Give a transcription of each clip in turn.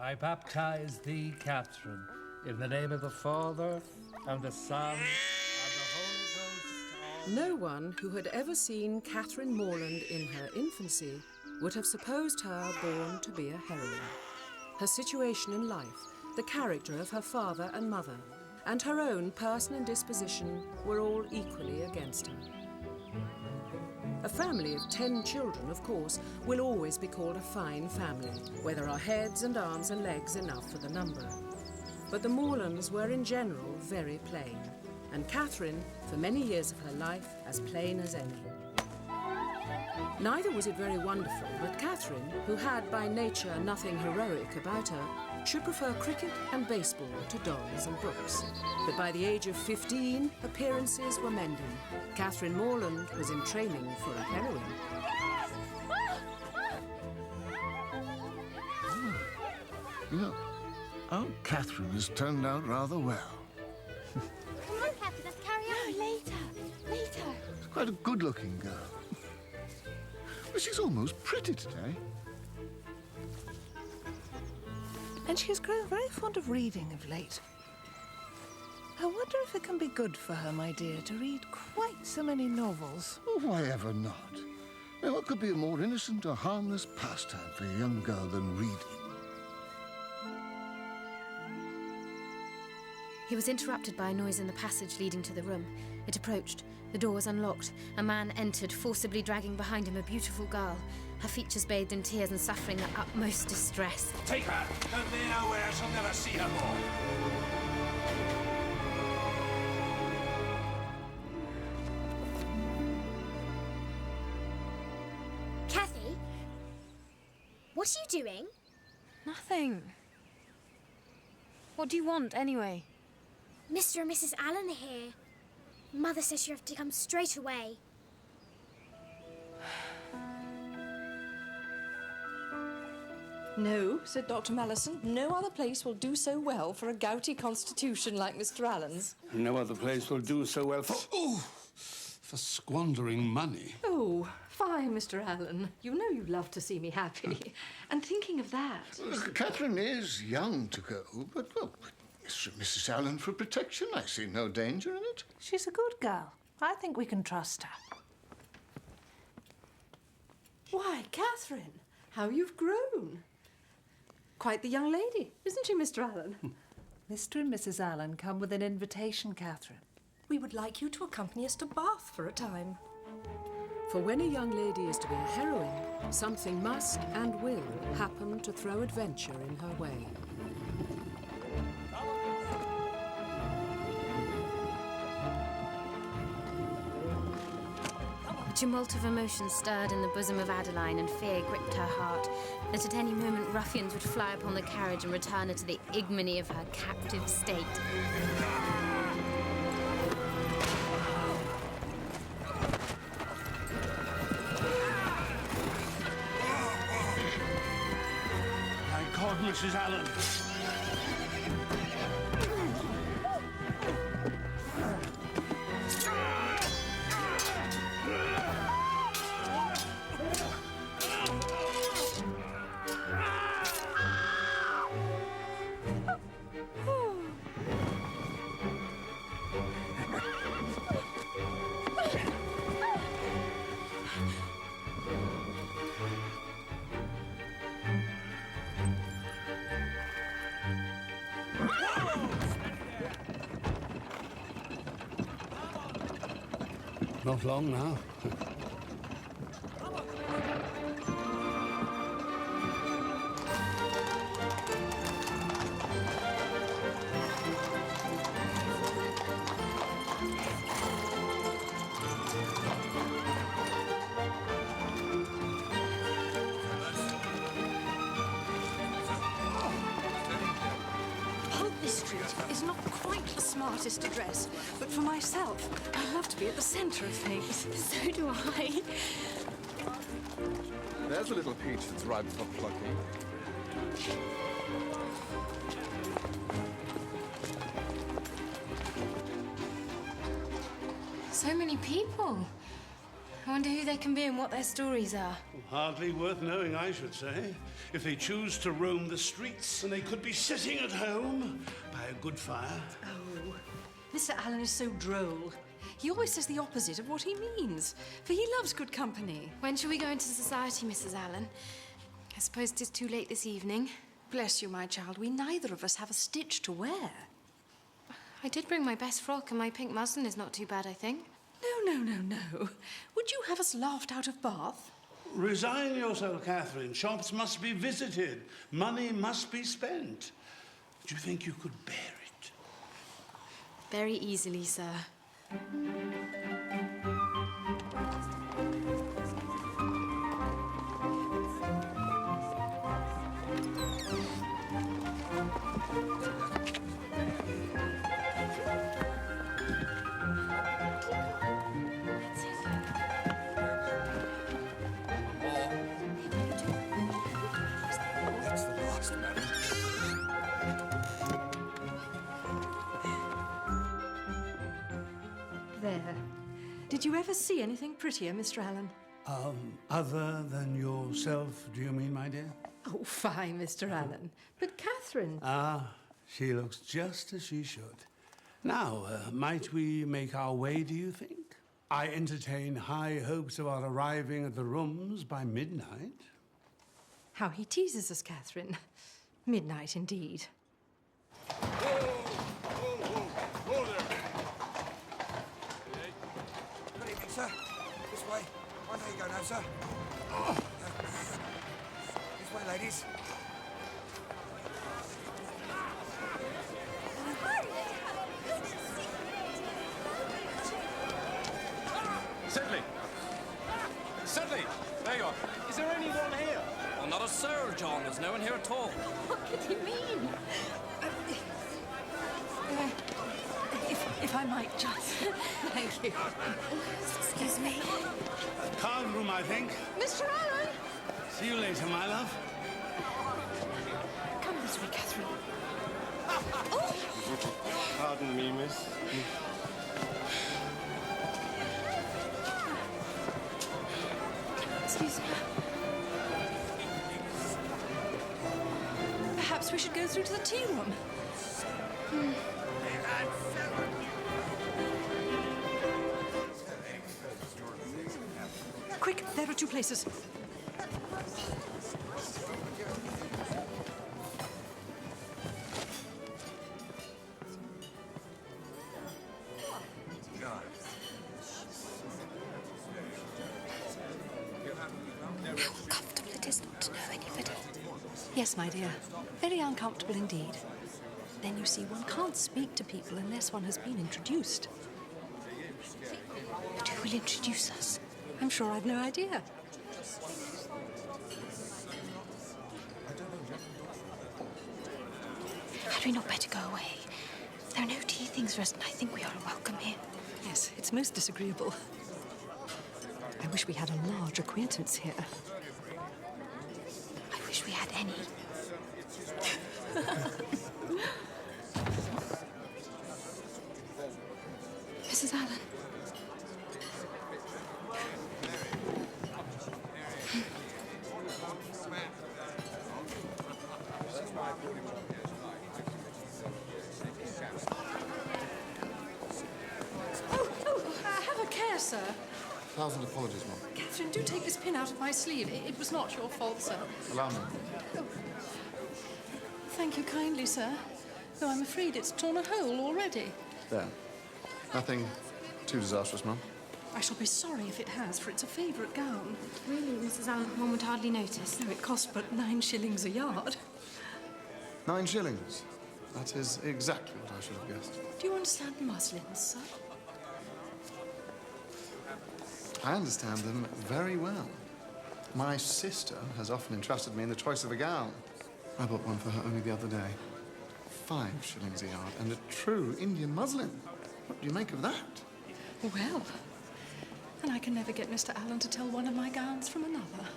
I baptize thee, Catherine, in the name of the Father, and the Son, and the Holy Ghost. No one who had ever seen Catherine Morland in her infancy would have supposed her born to be a heroine. Her situation in life, the character of her father and mother, and her own person and disposition were all equally against her. A family of 10 children, of course, will always be called a fine family, where there are heads and arms and legs enough for the number. But the Morlands were in general very plain, and Catherine, for many years of her life, as plain as any. Neither was it very wonderful that Catherine, who had by nature nothing heroic about her, should prefer cricket and baseball to dolls and books. But by the age of 15, appearances were mending. Catherine Morland was in training for a heroine. You know, Aunt Catherine has turned out rather well. Come on, Catherine, let's carry on. No, later. She's quite a good-looking girl. But she's almost pretty today. And she has grown very fond of reading of late. I wonder if it can be good for her, my dear, to read quite so many novels. Oh, why ever not? Now, what could be a more innocent or harmless pastime for a young girl than reading? He was interrupted by a noise in the passage leading to the room. It approached. The door was unlocked. A man entered, forcibly dragging behind him a beautiful girl, her features bathed in tears and suffering the utmost distress. Take her! Convey her where I shall never see her more. Cathy? What are you doing? Nothing. What do you want, anyway? Mr. and Mrs. Allen are here. Mother says you have to come straight away. No, said Dr. Mallison. No other place will do so well for a gouty constitution like Mr. Allen's. No other place will do so well for squandering money. Oh, fine, Mr. Allen. You know you love to see me happy. And thinking of that... Look, Catherine is young to go, but, well, Mr. and Mrs. Allen for protection. I see no danger in it. She's a good girl. I think we can trust her. Why, Catherine, how you've grown. Quite the young lady, isn't she, Mr. Allen? Mr. and Mrs. Allen come with an invitation, Catherine. We would like you to accompany us to Bath for a time. For when a young lady is to be a heroine, something must and will happen to throw adventure in her way. A tumult of emotion stirred in the bosom of Adeline, and fear gripped her heart that at any moment ruffians would fly upon the carriage and return her to the ignominy of her captive state. My God, Mrs. Allen! Not long now. Street is not quite the smartest address, but for myself, I love to be at the centre of things. So do I. There's a little peach that's ripe for plucking. So many people. I wonder who they can be and what their stories are. Hardly worth knowing, I should say. if they choose to roam the streets, and they could be sitting at home by a good fire. Oh, Mr. Allen is so droll. He always says the opposite of what he means, for he loves good company. When shall we go into society, Mrs. Allen? I suppose it is too late this evening. Bless you, my child. We neither of us have a stitch to wear. I did bring my best frock, and my pink muslin is not too bad, I think. No. Would you have us laughed out of Bath? Resign yourself, Catherine. Shops must be visited. Money must be spent. Do you think you could bear it? Very easily, sir. That's the last, madam. There. Did you ever see anything prettier, Mr. Allen? Other than yourself, do you mean, my dear? Oh, fine, Mr. Allen. But Catherine... Ah, she looks just as she should. Now, might we make our way, do you think? I entertain high hopes about arriving at the rooms by midnight. How he teases us, Catherine. Midnight, indeed. Whoa there. Good evening, sir. This way. There you go now, sir. This way, ladies. Sedley! There you are. Is there anyone here? Well, not a soul, John. There's no one here at all. What could he mean? If I might, John. Thank you. Excuse me. Card room, I think. Mr. Allen! See you later, my love. Come this way, Catherine. Pardon me, miss. Excuse me. Perhaps we should go through to the tea room. Quick, there are two places. How comfortable it is not to know anybody. Yes, my dear. Very uncomfortable indeed. Then you see, one can't speak to people unless one has been introduced. But who will introduce us? I'm sure I've no idea. Had we not better go away? There are no tea things for us, and I think we are welcome here. Yes, it's most disagreeable. I wish we had a large acquaintance here. I wish we had any. Mrs. Allen. Have a care, sir. 1,000 apologies, Mum. Catherine, do take this pin out of my sleeve. It was not your fault, sir. Allow me. Oh. Thank you kindly, sir. Though I'm afraid it's torn a hole already. There. Nothing too disastrous, Mum. I shall be sorry if it has, for it's a favourite gown. Really, Mrs. Allen, one would hardly notice. No, it cost but 9 shillings a yard. 9 shillings. That is exactly what I should have guessed. Do you understand muslins, sir? I understand them very well. My sister has often entrusted me in the choice of a gown. I bought one for her only the other day. 5 shillings a yard, and a true Indian muslin. What do you make of that? Well, and I can never get Mr. Allen to tell one of my gowns from another.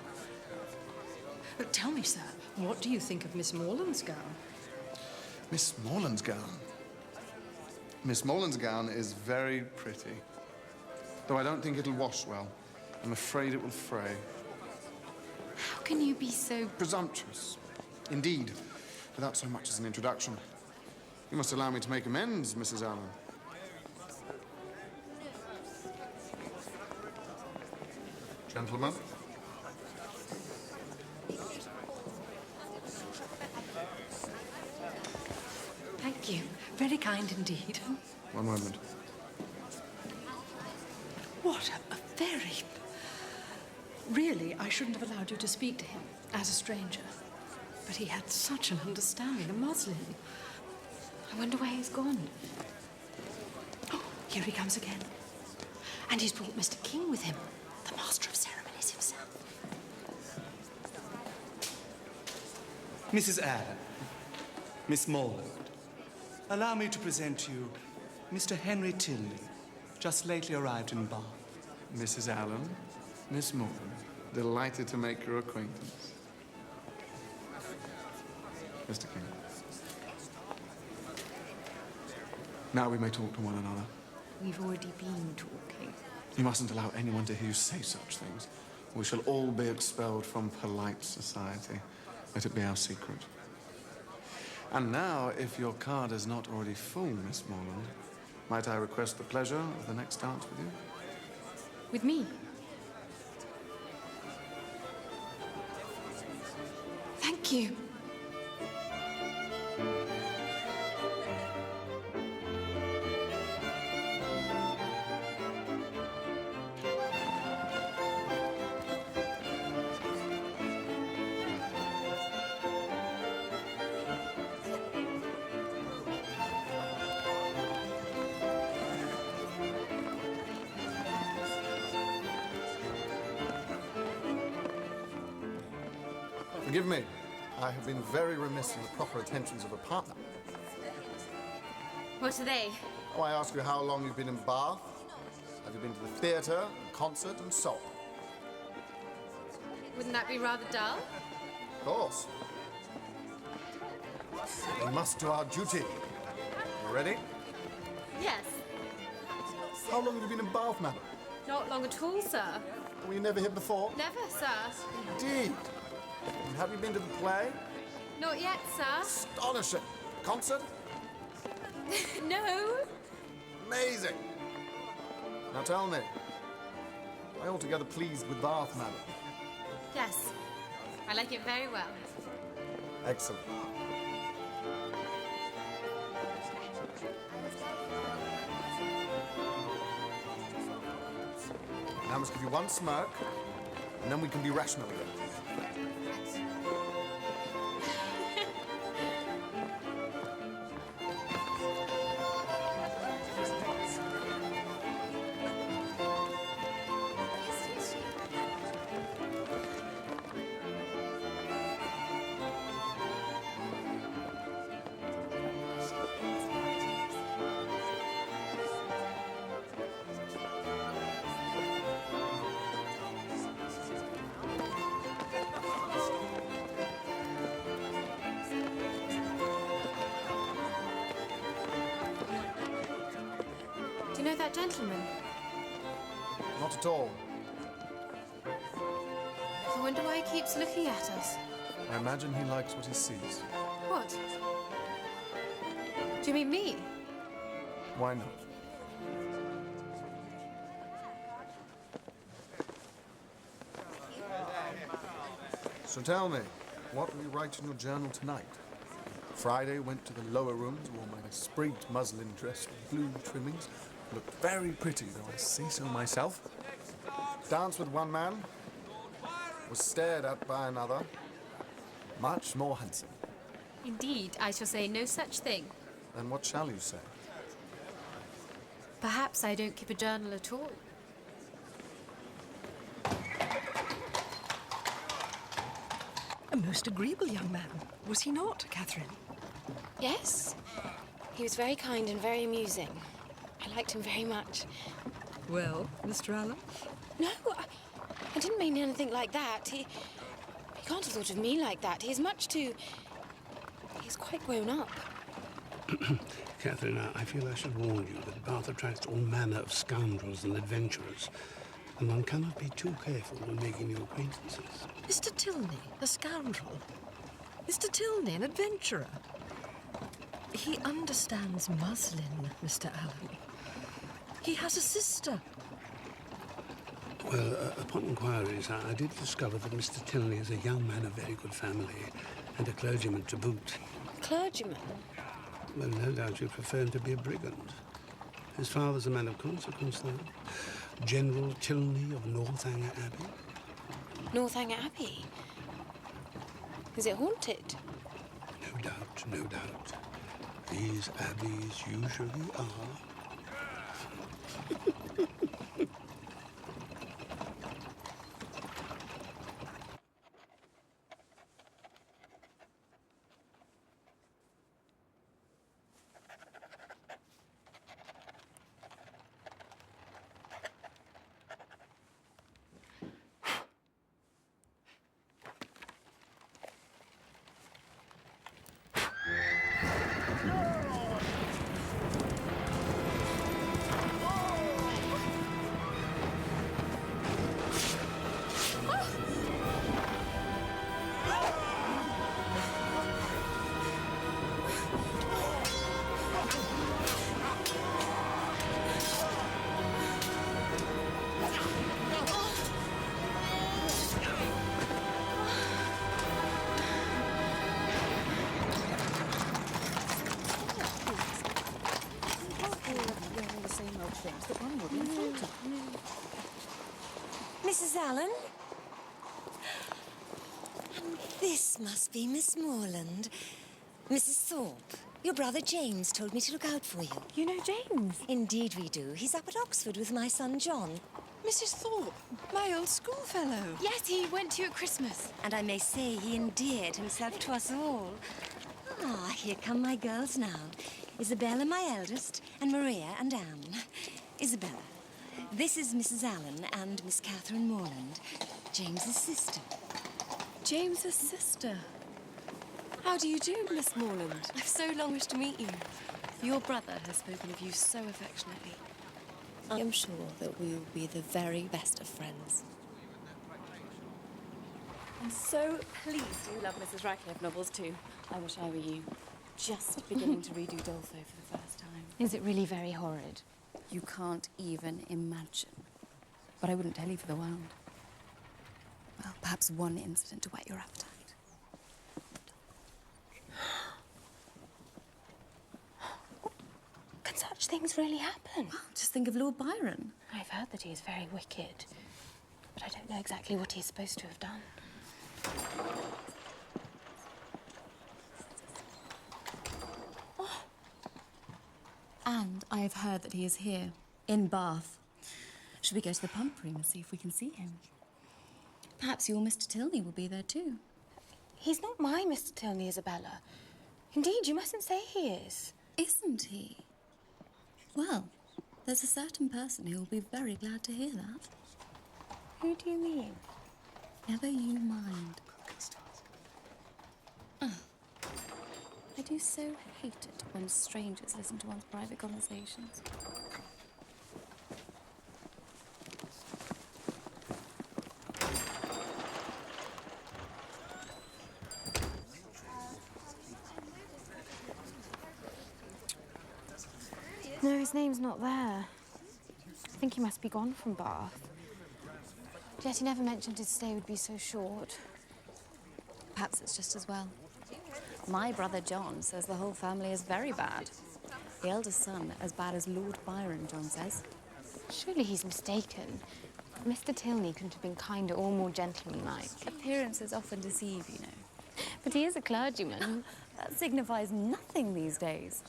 But tell me, sir, what do you think of Miss Morland's gown? Miss Morland's gown? Miss Morland's gown is very pretty. Though I don't think it'll wash well. I'm afraid it will fray. How can you be so... Presumptuous. Indeed, without so much as an introduction. You must allow me to make amends, Mrs. Allen. Gentlemen. Thank you. Very kind indeed. One moment. What a very... Really, I shouldn't have allowed you to speak to him as a stranger. But he had such an understanding, a Muslim. I wonder where he's gone. Oh, here he comes again. And he's brought Mr. King with him, the master of ceremonies himself. Mrs. Allen, Miss Morland, allow me to present to you Mr. Henry Tilney, just lately arrived in Bath. Mrs. Allen, Miss Morgan, delighted to make your acquaintance. Mr. King. Now we may talk to one another. We've already been talking. You mustn't allow anyone to hear you say such things. We shall all be expelled from polite society. Let it be our secret. And now, if your card is not already full, Miss Morland, might I request the pleasure of the next dance with you? With me? Thank you. Forgive me. I have been very remiss in the proper attentions of a partner. What are they? Oh, I ask you how long you've been in Bath. Have you been to the theatre, concert, and so on? Wouldn't that be rather dull? Of course. We must do our duty. You ready? Yes. How long have you been in Bath, madam? Not long at all, sir. Were you never here before? Never, sir. Indeed. And have you been to the play? Not yet, sir. Astonishing. Concert? No. Amazing. Now tell me, am I altogether pleased with Bath, madam? Yes. I like it very well. Excellent. Now I must give you one smirk, and then we can be rational again. Do you know that gentleman? Not at all. I wonder why he keeps looking at us. I imagine he likes what he sees. What? Do you mean me? Why not? So tell me, what will you write in your journal tonight? Friday went to the lower rooms, wore my sprigged muslin dress with blue trimmings. Looked very pretty, though I say so myself. Danced with one man, was stared at by another. Much more handsome. Indeed, I shall say no such thing. Then what shall you say? Perhaps I don't keep a journal at all. A most agreeable young man, was he not, Catherine? Yes. He was very kind and very amusing. I liked him very much. Well, Mr. Allen? No, I didn't mean anything like that. He can't have thought of me like that. He's much too... He's quite grown up. Catherine, I feel I should warn you that Bath attracts all manner of scoundrels and adventurers. and one cannot be too careful when making new acquaintances. Mr. Tilney, a scoundrel. Mr. Tilney, an adventurer. He understands muslin, Mr. Allen. He has a sister. Well, upon inquiries, I did discover that Mr. Tilney is a young man of very good family and a clergyman to boot. Clergyman? Well, no doubt you prefer him to be a brigand. His father's a man of consequence, though. General Tilney of Northanger Abbey. Northanger Abbey? Is it haunted? No doubt, no doubt. These abbeys usually are. Mrs. Allen? And this must be Miss Morland. Mrs. Thorpe, your brother James told me to look out for you. You know James? Indeed we do. He's up at Oxford with my son John. Mrs. Thorpe, my old schoolfellow. Yes, he went to you at Christmas. And I may say he endeared himself to us all. Ah, here come my girls now. Isabella, my eldest, and Maria and Anne. Isabella, this is Mrs. Allen and Miss Catherine Morland, James's sister. James's sister. How do you do, Miss Morland? I've so long wished to meet you. Your brother has spoken of you so affectionately. I am sure that we will be the very best of friends. I'm so pleased you love Mrs. Radcliffe novels too. I wish I were you. Just beginning to read Udolpho for the first time. Is it really very horrid? You can't even imagine. But I wouldn't tell you for the world. Well, perhaps one incident to whet your appetite. Can such things really happen? Well, just think of Lord Byron. I've heard that he is very wicked, but I don't know exactly what he's supposed to have done. And I have heard that he is here, in Bath. Should we go to the pump room and see if we can see him? Perhaps your Mr. Tilney will be there too. He's not my Mr. Tilney, Isabella. Indeed, you mustn't say he is. Isn't he? Well, there's a certain person who will be very glad to hear that. Who do you mean? Never you mind. Oh. I do so hate it when strangers listen to one's private conversations. No, his name's not there. I think he must be gone from Bath. Yet he never mentioned his stay would be so short. Perhaps it's just as well. My brother John says the whole family is very bad. The eldest son, as bad as Lord Byron, John says. Surely he's mistaken. Mr. Tilney couldn't have been kinder or more gentlemanlike. Appearances often deceive, you know. But he is a clergyman. That signifies nothing these days.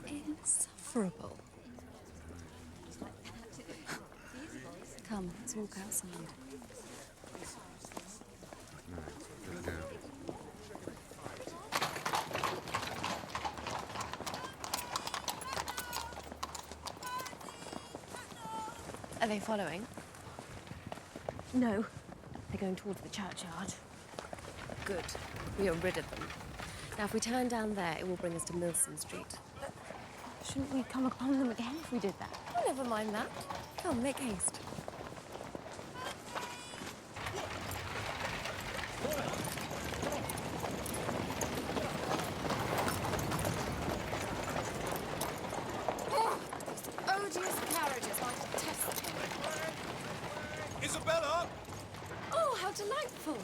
Insufferable. Come, let's walk outside. Are they following? No. They're going towards the churchyard. Good. We are rid of them. Now, if we turn down there, it will bring us to Milson Street. Shouldn't we come upon them again if we did that? Oh, never mind that. Come, make haste. Odious carriages, I detest them. Isabella! Oh, how delightful!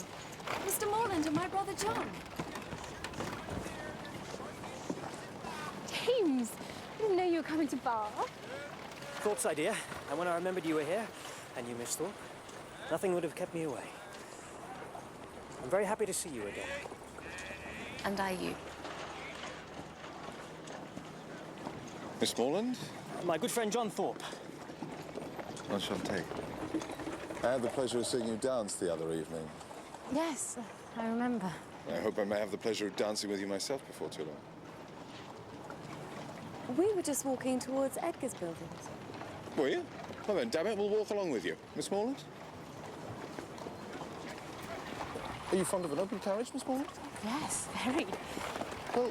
Mr. Morland and my brother John. James, I didn't know you were coming to Bath. Thorpe's idea, and when I remembered you were here, and you, Miss Thorpe, nothing would have kept me away. I'm very happy to see you again. And I you. Miss Morland? My good friend John Thorpe. Enchanté. I had the pleasure of seeing you dance the other evening. Yes, I remember. I hope I may have the pleasure of dancing with you myself before too long. We were just walking towards Edgar's buildings. Were you? Well then, damn it, we'll walk along with you. Miss Morland? Are you fond of an open carriage, Miss Morland? Yes, very. Well,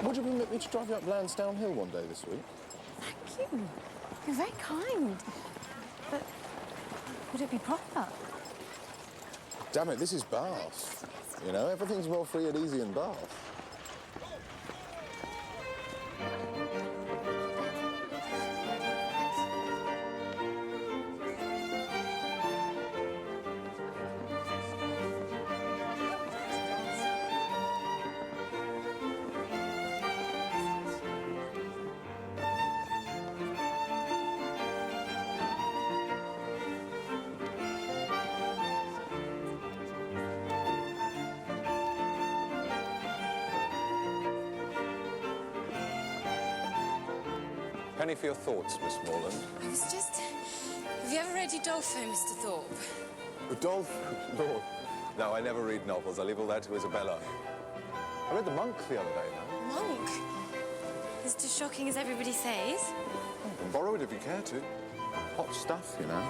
would you permit me to drive you up Lansdowne Hill one day this week? Thank you. You're very kind. But would it be proper? Damn it, this is Bath. You know, everything's more free and easy in Bath. Penny for your thoughts, Miss Morland. I was just... Have you ever read Udolpho, Mr. Thorpe? Adolphe? Lord. No, I never read novels. I leave all that to Isabella. I read The Monk the other day, now. Monk? Is it as shocking as everybody says? You can borrow it if you care to. Hot stuff, you know.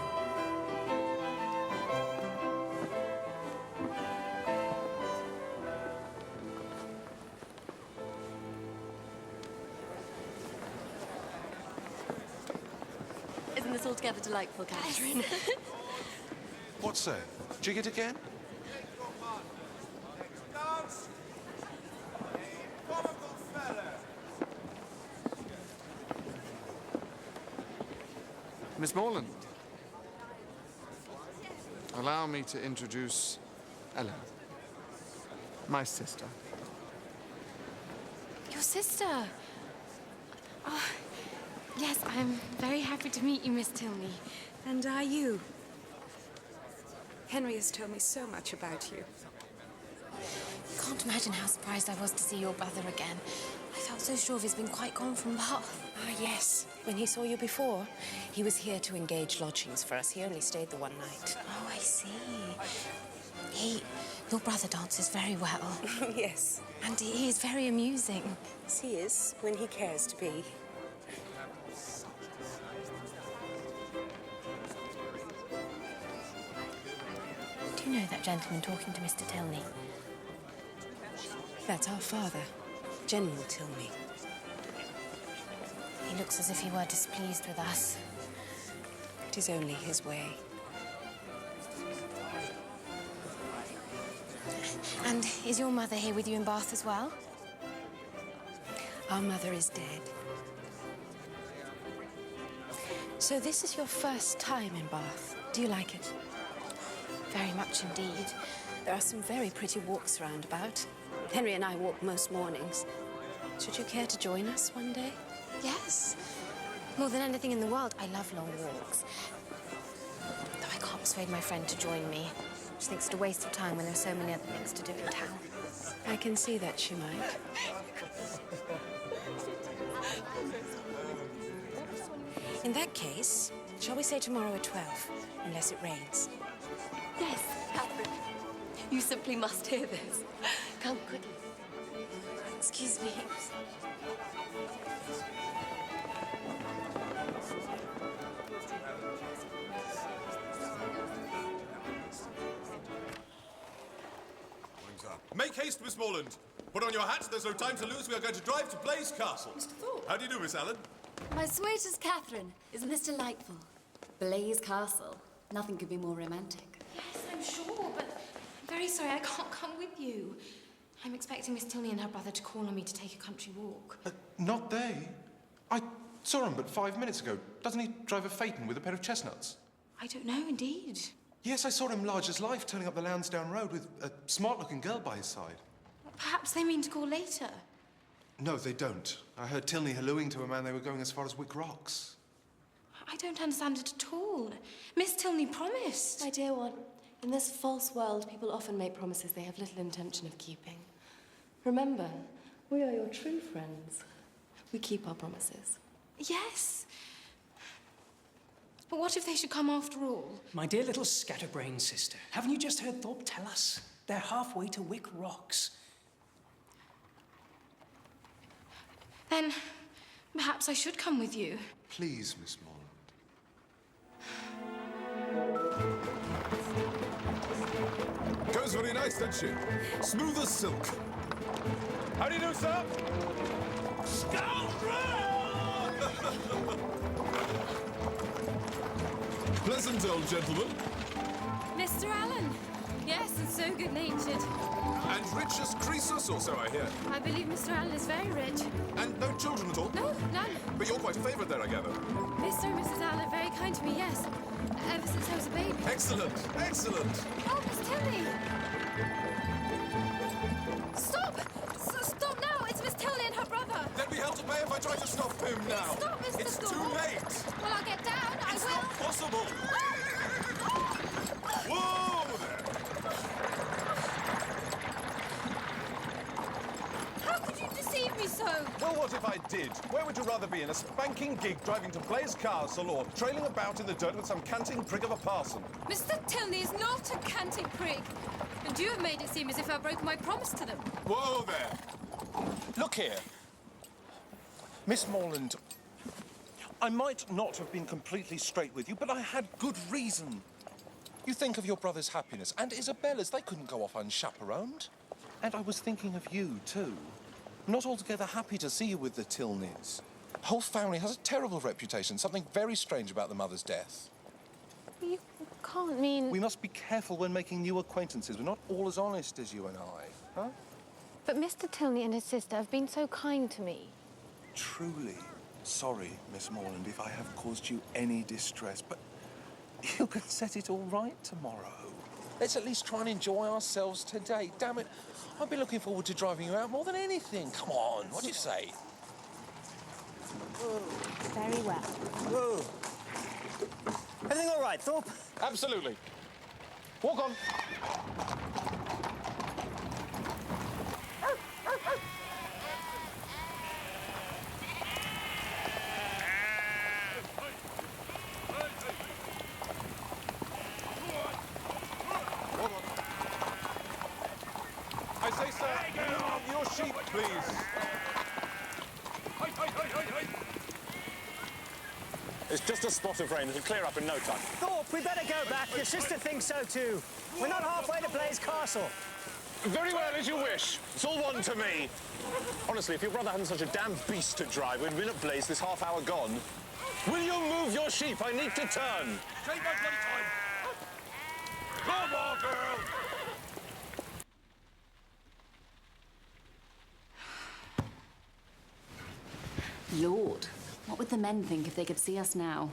Isn't this altogether delightful, Catherine? What's that? Jig it again? Miss Morland, allow me to introduce Ellen, my sister. Your sister? Oh, yes, I'm very happy to meet you, Miss Tilney. And are you? Henry has told me so much about you. Can't imagine how surprised I was to see your brother again. I felt so sure he's been quite gone from Bath. Ah, yes. When he saw you before, he was here to engage lodgings for us. He only stayed the one night. Oh, I see. Your brother dances very well. Yes. And he is very amusing. Yes, he is, when he cares to be. Do you know that gentleman talking to Mr. Tilney? That's our father, General Tilney. He looks as if he were displeased with us. It is only his way. And is your mother here with you in Bath as well? Our mother is dead. So this is your first time in Bath. Do you like it? Very much indeed. There are some very pretty walks round about. Henry and I walk most mornings. Should you care to join us one day? Yes. More than anything in the world, I love long walks. Though I can't persuade my friend to join me. She thinks it a waste of time when there are so many other things to do in town. I can see that she might. In that case, shall we say tomorrow at 12, unless it rains? Yes, Catherine. You simply must hear this. Come quickly. Excuse me. What's up? Make haste, Miss Morland. Put on your hat. There's no time to lose. We are going to drive to Blaze Castle. Mr. Thorpe. How do you do, Miss Allen? My sweetest Catherine, isn't this delightful? Blaze Castle. Nothing could be more romantic. Yes, I'm sure, but I'm very sorry I can't come with you. I'm expecting Miss Tilney and her brother to call on me to take a country walk. Not they. I saw him but 5 minutes ago. Doesn't he drive a phaeton with a pair of chestnuts? I don't know, indeed. Yes, I saw him large as life turning up the Lansdowne Road with a smart-looking girl by his side. Perhaps they mean to call later. No, they don't. I heard Tilney hallooing to a man they were going as far as Wick Rocks. I don't understand it at all. Miss Tilney promised. My dear one, in this false world, people often make promises they have little intention of keeping. Remember, we are your true friends. We keep our promises. Yes. But what if they should come after all? My dear little scatterbrain sister, haven't you just heard Thorpe tell us? They're halfway to Wick Rocks. Then perhaps I should come with you. Please, Miss Morland. Goes very nice, doesn't she? Smooth as silk. How do you do, sir? Pleasant old gentleman. Mr. Allen. Yes, and so good-natured. And rich as Croesus, or so I hear. I believe Mr. Allen is very rich. And no children at all? No, none. But you're quite a favourite there, I gather. Mr. and Mrs. Allen are very kind to me, yes. Ever since I was a baby. Excellent, excellent. Oh, Miss Tilney! Stop! Stop now! It's Miss Tilney and her brother. There'd be hell to pay if I try to stop him now. Stop, Mr. It's Thorpe. too late. Well, I'll get down. I It's will. not possible. Whoa there. How could you deceive me so? Well, what if I did? Where would you rather be, in a spanking gig driving to Blaze Castle or trailing about in the dirt with some canting prig of a parson? Mr. Tilney is not a canting prig. And you have made it seem as if I broke my promise to them. Whoa there. Look here. Miss Morland, I might not have been completely straight with you, but I had good reason. You think of your brother's happiness and Isabella's. They couldn't go off unchaperoned. And I was thinking of you, too. Not altogether happy to see you with the Tilneys. The whole family has a terrible reputation, something very strange about the mother's death. You can't mean... We must be careful when making new acquaintances. We're not all as honest as you and I, huh? But Mr. Tilney and his sister have been so kind to me. Truly sorry, Miss Morland, if I have caused you any distress, but you can set it all right tomorrow. Let's at least try and enjoy ourselves today. Damn it, I've been looking forward to driving you out more than anything. Come on, what do you say? Very well. Whoa. Everything all right, Thorpe? Absolutely. Walk on. I say, sir, your sheep, please. It's just a spot of rain. It'll clear up in no time. Thorpe, we better go back. Your sister thinks so too. We're not halfway to Blaze Castle. Very well, as you wish. It's all one to me. Honestly, if your brother hadn't such a damn beast to drive, we'd been at Blaze this half hour gone. Will you move your sheep? I need to turn. Take my bloody time. Come on, girl. Lord, what would the men think if they could see us now?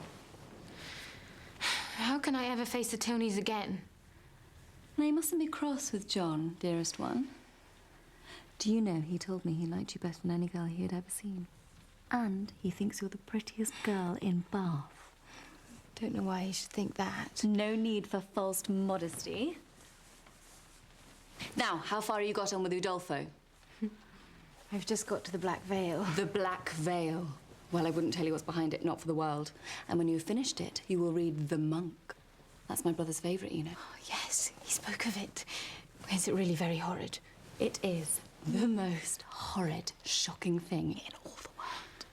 How can I ever face the Tilneys again? Now, you mustn't be cross with John, dearest one. Do you know he told me he liked you better than any girl he had ever seen? And he thinks you're the prettiest girl in Bath. Don't know why he should think that. No need for false modesty. Now, how far have you got on with Udolpho? I've just got to the Black Veil. The Black Veil. Well, I wouldn't tell you what's behind it, not for the world. And when you've finished it, you will read The Monk. That's my brother's favourite, you know. Oh, yes, he spoke of it. Is it really very horrid? It is the most horrid, shocking thing in all the world.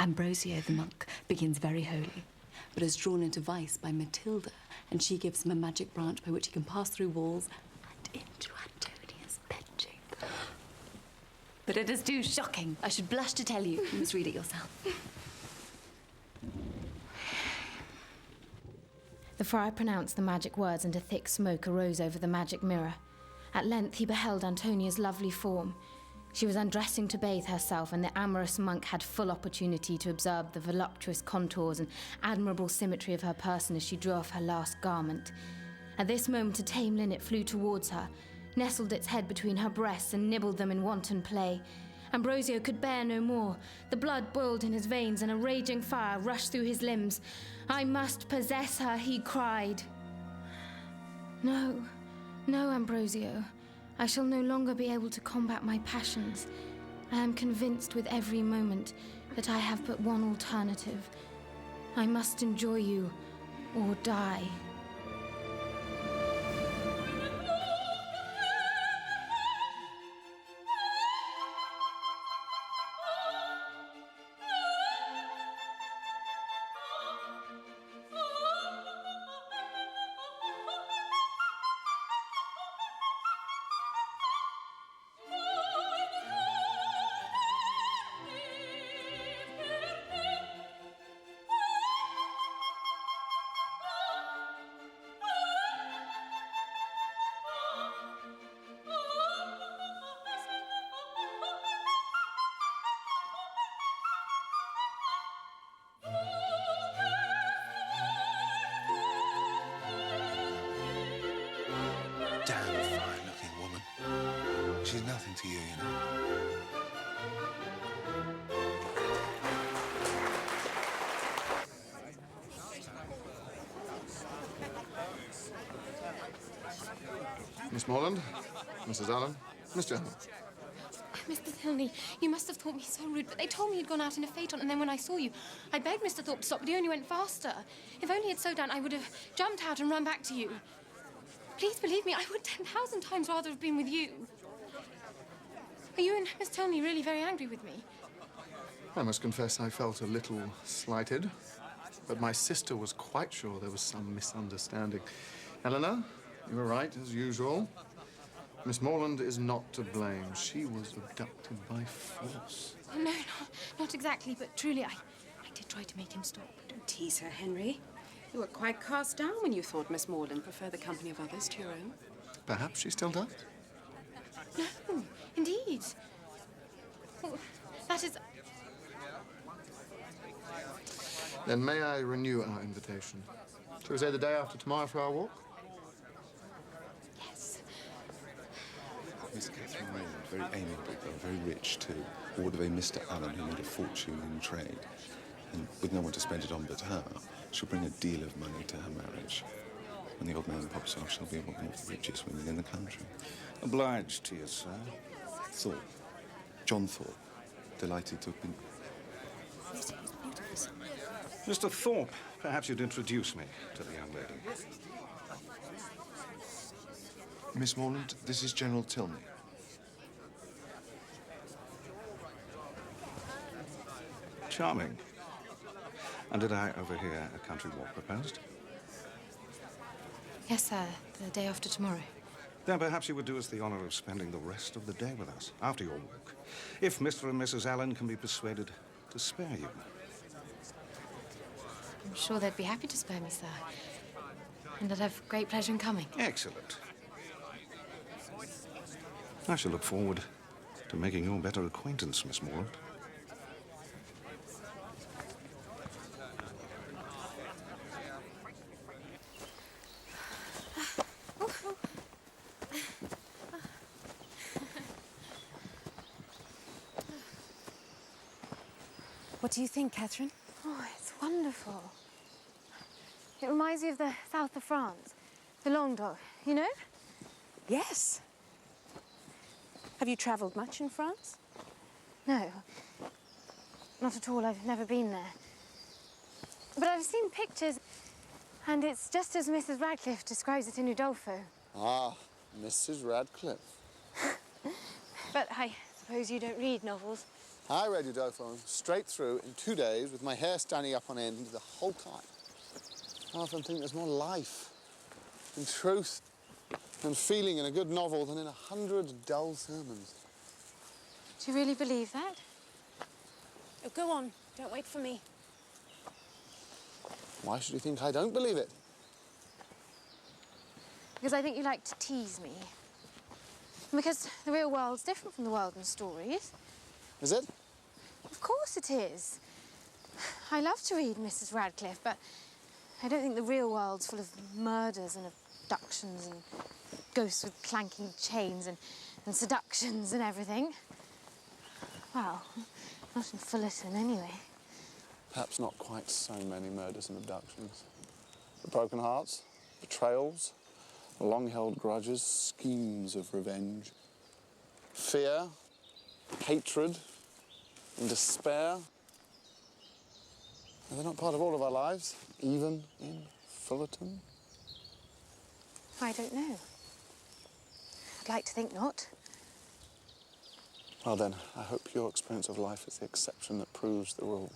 Ambrosio, the monk, begins very holy, but is drawn into vice by Matilda, and she gives him a magic branch by which he can pass through walls and into Antonia's bedchamber. But it is too shocking. I should blush to tell you. You must read it yourself. The friar pronounced the magic words, and a thick smoke arose over the magic mirror. At length he beheld Antonia's lovely form. She was undressing to bathe herself, and the amorous monk had full opportunity to observe the voluptuous contours and admirable symmetry of her person as she drew off her last garment. At this moment a tame linnet flew towards her, nestled its head between her breasts, and nibbled them in wanton play. Ambrosio could bear no more. The blood boiled in his veins, and a raging fire rushed through his limbs. "I must possess her," he cried. No, Ambrosio. I shall no longer be able to combat my passions. I am convinced with every moment that I have but one alternative. I must enjoy you or die. Damn fine-looking woman. She's nothing to you, you know. Miss Morland, Mrs. Allen, Mr. Allen. Mr. Tilney, you must have thought me so rude, but they told me you'd gone out in a phaeton, and then when I saw you, I begged Mr. Thorpe to stop, but he only went faster. If only he'd slowed down, I would have jumped out and run back to you. Please believe me, I would 10,000 times rather have been with you. Are you and Miss Tilney really very angry with me? I must confess I felt a little slighted, but my sister was quite sure there was some misunderstanding. Eleanor, you were right, as usual. Miss Morland is not to blame. She was abducted by force. Oh, no, not exactly, but truly, I did try to make him stop. Don't tease her, Henry. You were quite cast down when you thought Miss Morland preferred the company of others to your own. Perhaps she still does. No, indeed. Well, that is... Then may I renew our invitation? Shall we say the day after tomorrow for our walk? Yes. Miss Catherine Raymond, very amiable girl, very rich too. Ward of a Mr. Allen who made a fortune in trade. And with no one to spend it on but her, she'll bring a deal of money to her marriage. When the old man pops off, she'll be one of the richest women in the country. Obliged to you, sir. Thorpe. John Thorpe. Delighted to have been... Mr. Thorpe, perhaps you'd introduce me to the young lady. Miss Morland, this is General Tilney. Charming. And did I overhear a country walk proposed? Yes, sir. The day after tomorrow. Then perhaps you would do us the honor of spending the rest of the day with us after your walk, if Mr. and Mrs. Allen can be persuaded to spare you. I'm sure they'd be happy to spare me, sir. And I'd have great pleasure in coming. Excellent. I shall look forward to making your better acquaintance, Miss Morland. What do you think, Catherine? Oh, it's wonderful. It reminds me of the south of France, the Languedoc, you know? Yes. Have you travelled much in France? No, not at all. I've never been there. But I've seen pictures, and it's just as Mrs. Radcliffe describes it in Udolpho. Ah, Mrs. Radcliffe. But I suppose you don't read novels. I read Udolpho straight through in 2 days with my hair standing up on end the whole time. I often think there's more life and truth and feeling in a good novel than in 100 dull sermons. Do you really believe that? Oh, go on. Don't wait for me. Why should you think I don't believe it? Because I think you like to tease me. Because the real world's different from the world in stories. Is it? Of course it is. I love to read Mrs. Radcliffe, but I don't think the real world's full of murders and abductions and ghosts with clanking chains and seductions and everything. Well, not in Fullerton, anyway. Perhaps not quite so many murders and abductions. But broken hearts, betrayals, long-held grudges, schemes of revenge, fear, hatred, and despair. Are they not part of all of our lives, even in Fullerton? I don't know. I'd like to think not. Well then, I hope your experience of life is the exception that proves the rule.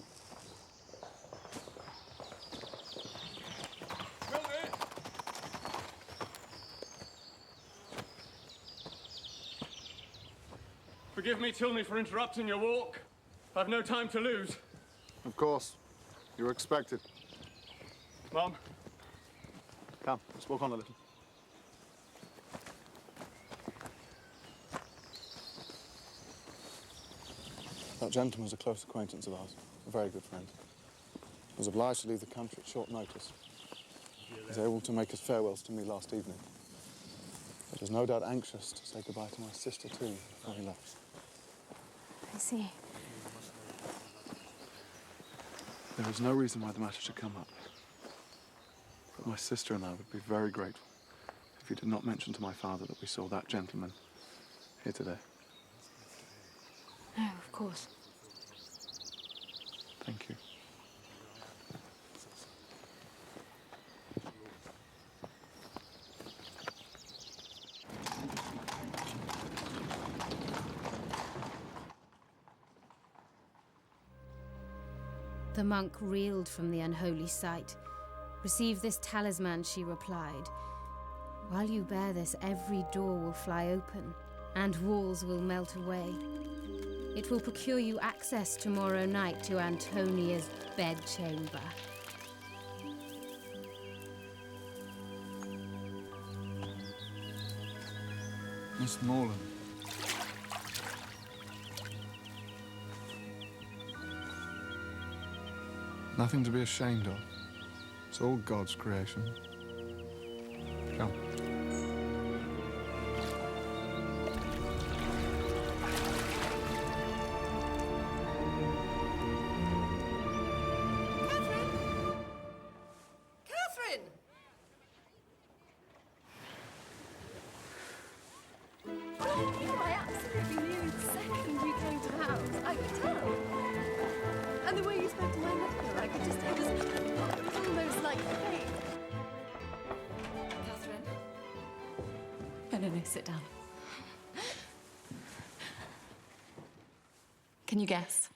Forgive me, Tilney, for interrupting your walk. I've no time to lose. Of course. You're expected. Mum. Come, let's walk on a little. That gentleman was a close acquaintance of ours, a very good friend. I was obliged to leave the country at short notice. He was able to make his farewells to me last evening. But was no doubt anxious to say goodbye to my sister too before he left. I see. There is no reason why the matter should come up. But my sister and I would be very grateful if you did not mention to my father that we saw that gentleman here today. No, of course. Thank you. The monk reeled from the unholy sight. "Receive this talisman," she replied. "While you bear this, every door will fly open, and walls will melt away. It will procure you access tomorrow night to Antonia's bedchamber." Miss Morland. Nothing to be ashamed of. It's all God's creation. Come. Catherine! Oh, I absolutely knew the second you came to the house. I could tell. And the way you spoke to my mother, I could just... It was almost like fate. Catherine? No, sit down. Can you guess?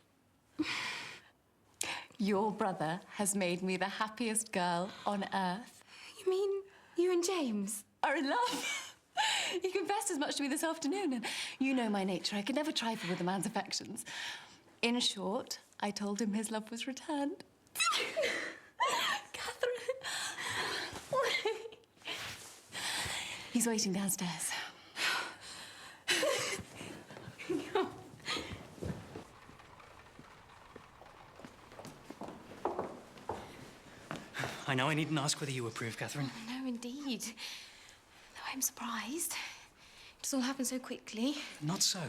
Your brother has made me the happiest girl on earth. You mean you and James are in love? He confessed as much to me this afternoon, and you know my nature. I could never trifle with a man's affections. In short, I told him his love was returned. Catherine. He's waiting downstairs. I know I needn't ask whether you approve, Catherine. No, indeed. Though I'm surprised. It's all happened so quickly. Not so.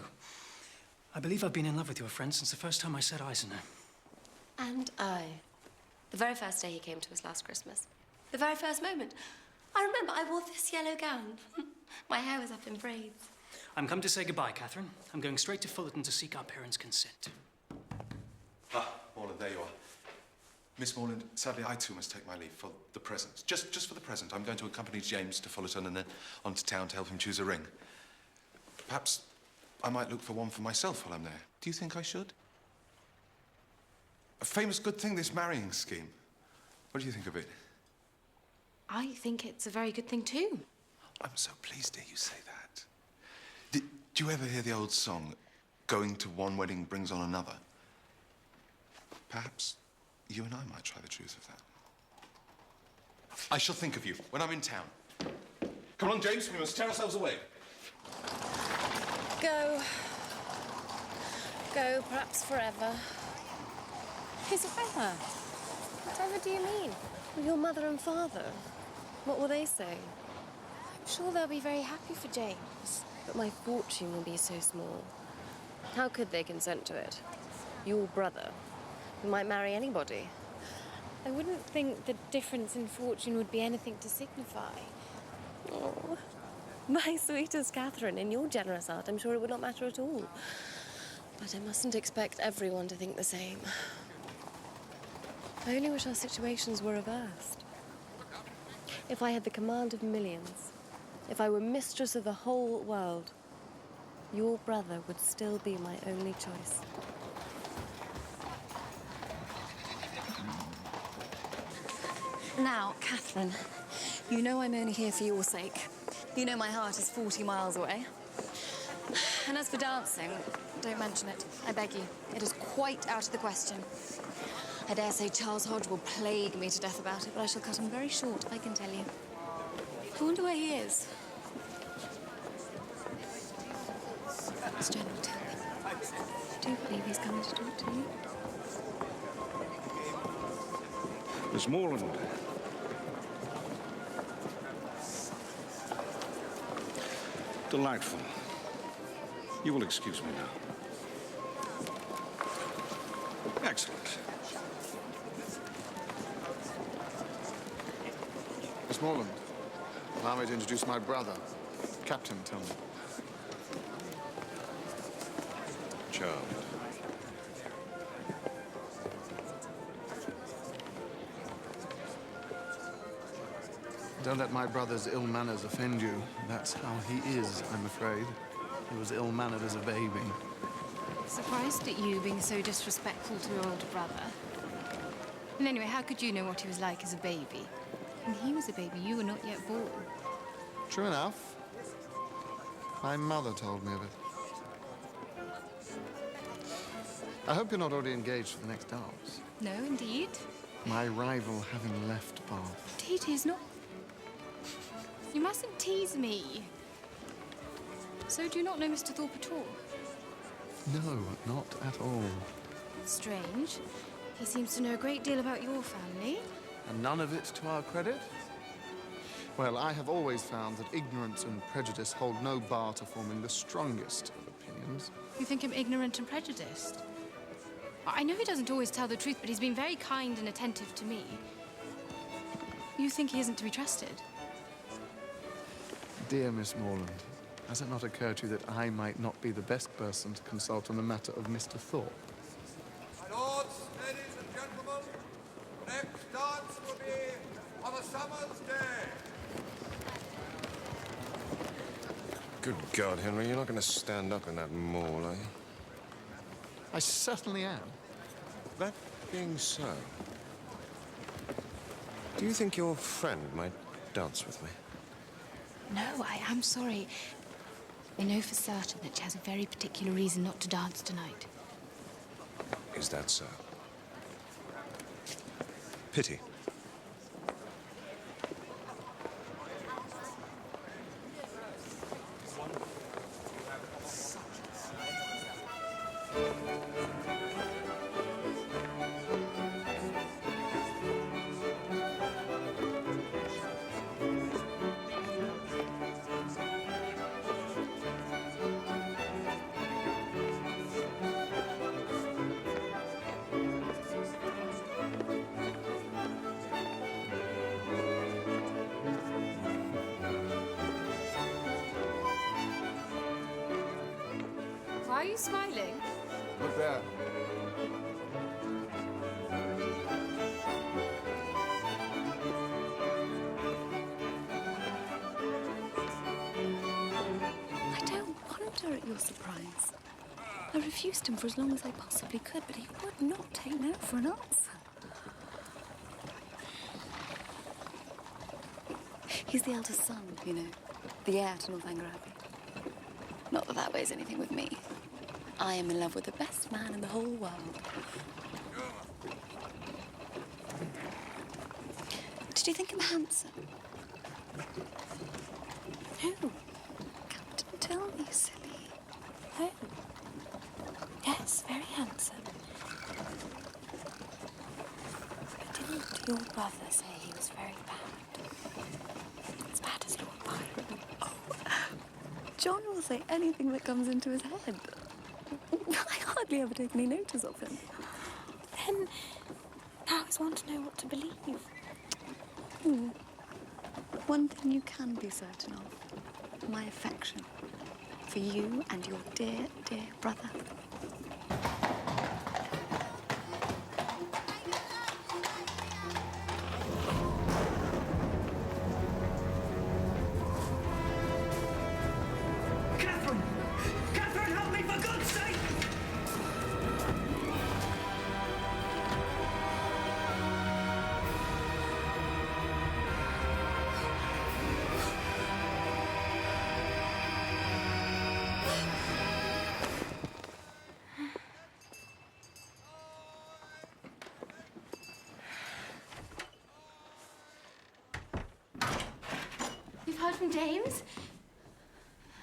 I believe I've been in love with your friend since the first time I set eyes on her. And I. The very first day he came to us last Christmas. The very first moment. I remember I wore this yellow gown. My hair was up in braids. I'm come to say goodbye, Catherine. I'm going straight to Fullerton to seek our parents' consent. Ah, Morland, there you are. Miss Morland, sadly, I too must take my leave for the present. Just for the present. I'm going to accompany James to Fullerton and then on to town to help him choose a ring. Perhaps I might look for one for myself while I'm there. Do you think I should? A famous good thing, this marrying scheme. What do you think of it? I think it's a very good thing, too. I'm so pleased to hear you say that. Do you ever hear the old song, going to one wedding brings on another. Perhaps you and I might try the truth of that. I shall think of you when I'm in town. Come along, James. We must tear ourselves away. Go. Go, perhaps forever. Isabella, whatever do you mean? Your mother and father, what will they say? I'm sure they'll be very happy for James. But my fortune will be so small. How could they consent to it? Your brother, who might marry anybody. I wouldn't think the difference in fortune would be anything to signify. Oh, my sweetest Catherine, in your generous heart, I'm sure it would not matter at all. But I mustn't expect everyone to think the same. I only wish our situations were reversed. If I had the command of millions, if I were mistress of the whole world, your brother would still be my only choice. Now, Catherine, you know I'm only here for your sake. You know my heart is 40 miles away. And as for dancing, don't mention it. I beg you. It is quite out of the question. I dare say Charles Hodge will plague me to death about it, but I shall cut him very short, I can tell you. I wonder where he is. Miss General, tell me. Do you believe he's coming to talk to you? Miss Morland. Delightful. You will excuse me now. Excellent. Miss Morland, allow me to introduce my brother, Captain Tilney. Charmed. Don't let my brother's ill manners offend you. That's how he is, I'm afraid. He was ill-mannered as a baby. Surprised at you being so disrespectful to your older brother. And anyway, how could you know what he was like as a baby? When he was a baby, you were not yet born. True enough. My mother told me of it. I hope you're not already engaged for the next dance. No, indeed. My rival having left Bath. Indeed, he is not. You mustn't tease me. So do you not know Mr. Thorpe at all? No, not at all. Strange. He seems to know a great deal about your family. And none of it to our credit? Well, I have always found that ignorance and prejudice hold no bar to forming the strongest of opinions. You think him ignorant and prejudiced? I know he doesn't always tell the truth, but he's been very kind and attentive to me. You think he isn't to be trusted? Dear Miss Morland, has it not occurred to you that I might not be the best person to consult on the matter of Mr. Thorpe? My lords, ladies and gentlemen, the next dance will be on a summer's day. Good God, Henry, you're not going to stand up in that mall, are you? I certainly am. That being so, do you think your friend might dance with me? No, I am sorry. I know for certain that she has a very particular reason not to dance tonight. Is that so? Pity. Why are you smiling? Look there. I don't wonder at your surprise. I refused him for as long as I possibly could, but he would not take no for an answer. He's the eldest son, you know, the heir to Northanger Abbey. Not that that weighs anything with me. I am in love with the best man in the whole world. Did you think him handsome? No. Captain, tell me, silly. Oh. Yes, very handsome. But didn't your brother say he was very bad? As bad as Lord Byron? Oh, John will say anything that comes into his head. I hardly ever take any notice of him. Then I always want to know what to believe. One thing you can be certain of, my affection for you and your dear, dear brother. Catherine! Catherine, help me, for God's sake! You've heard from James?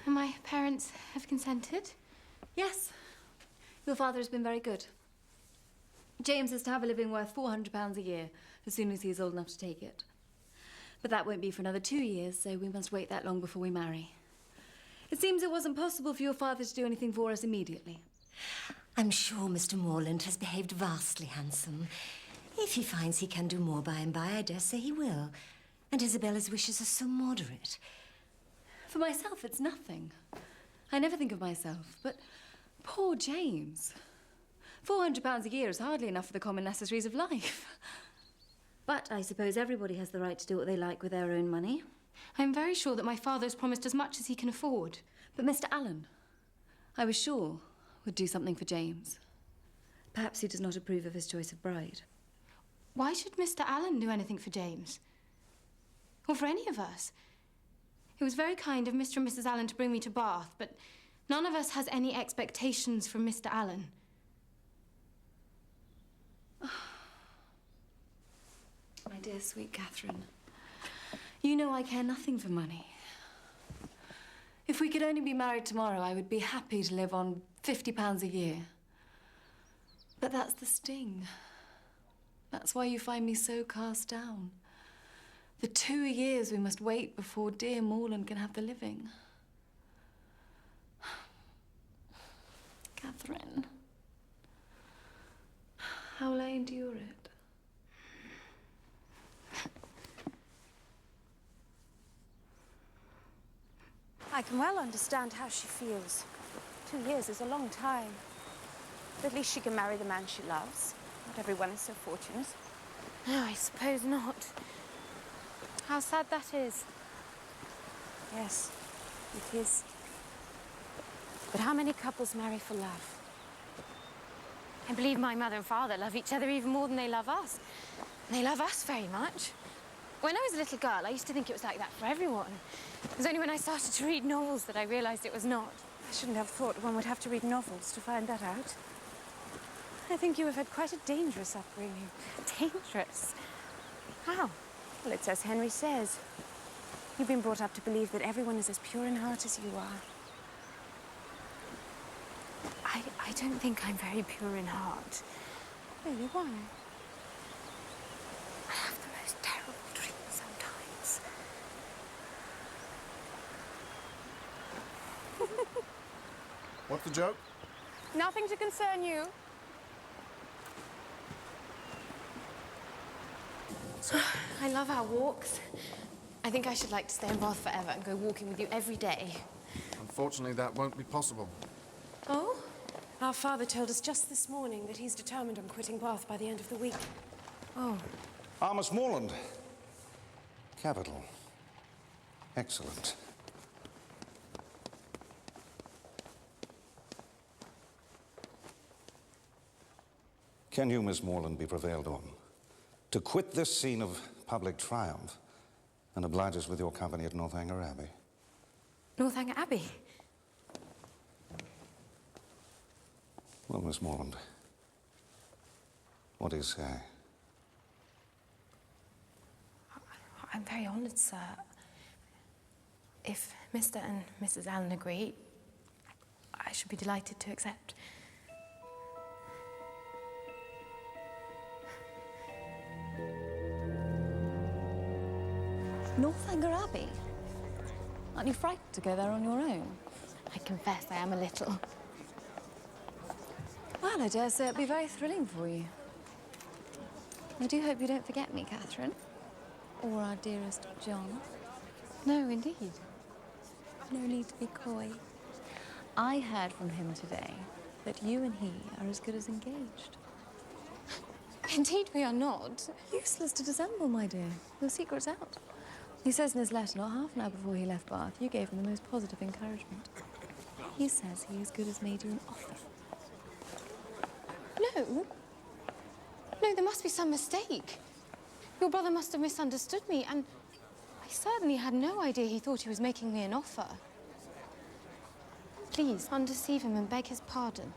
And my parents have consented? Yes. Your father has been very good. James is to have a living worth £400 a year as soon as he is old enough to take it. But that won't be for another 2 years, so we must wait that long before we marry. It seems it wasn't possible for your father to do anything for us immediately. I'm sure Mr. Morland has behaved vastly handsome. If he finds he can do more by and by, I dare say he will. And Isabella's wishes are so moderate. For myself, it's nothing. I never think of myself, but poor James. £400 a year is hardly enough for the common necessaries of life. But I suppose everybody has the right to do what they like with their own money. I'm very sure that my father has promised as much as he can afford. But Mr. Allen, I was sure, would do something for James. Perhaps he does not approve of his choice of bride. Why should Mr. Allen do anything for James? Or for any of us? It was very kind of Mr. and Mrs. Allen to bring me to Bath, but none of us has any expectations from Mr. Allen. My dear, sweet Catherine, you know I care nothing for money. If we could only be married tomorrow, I would be happy to live on £50 a year. But that's the sting. That's why you find me so cast down. The 2 years we must wait before dear Morland can have the living. Catherine, how will I endure it? I can well understand how she feels. 2 years is a long time. But at least she can marry the man she loves. Not everyone is so fortunate. No, I suppose not. How sad that is. Yes, it is. But how many couples marry for love? I believe my mother and father love each other even more than they love us. And they love us very much. When I was a little girl, I used to think it was like that for everyone. It was only when I started to read novels that I realised it was not. I shouldn't have thought one would have to read novels to find that out. I think you have had quite a dangerous upbringing. Dangerous? How? Well, it's as Henry says. You've been brought up to believe that everyone is as pure in heart as you are. I don't think I'm very pure in heart. Really, why? I have the most terrible dreams sometimes. What's the joke? Nothing to concern you. I love our walks. I think I should like to stay in Bath forever and go walking with you every day. Unfortunately, that won't be possible. Oh? Our father told us just this morning that he's determined on quitting Bath by the end of the week. Oh. Miss Morland. Capital. Excellent. Can you, Miss Morland, be prevailed on to quit this scene of public triumph and oblige us with your company at Northanger Abbey? Northanger Abbey? Well, Miss Morland, what do you say? I'm very honoured, sir. If Mr. and Mrs. Allen agree, I should be delighted to accept. Northanger Abbey? Aren't you frightened to go there on your own? I confess I am a little. Well, I dare say it'll be very thrilling for you. I do hope you don't forget me, Catherine. Or our dearest John. No, indeed. No need to be coy. I heard from him today that you and he are as good as engaged. Indeed we are not. Useless to dissemble, my dear. Your secret's out. He says in his letter, not half an hour before he left Bath, you gave him the most positive encouragement. He says he as good as made you an offer. No. No, there must be some mistake. Your brother must have misunderstood me, and I certainly had no idea he thought he was making me an offer. Please, undeceive him and beg his pardon.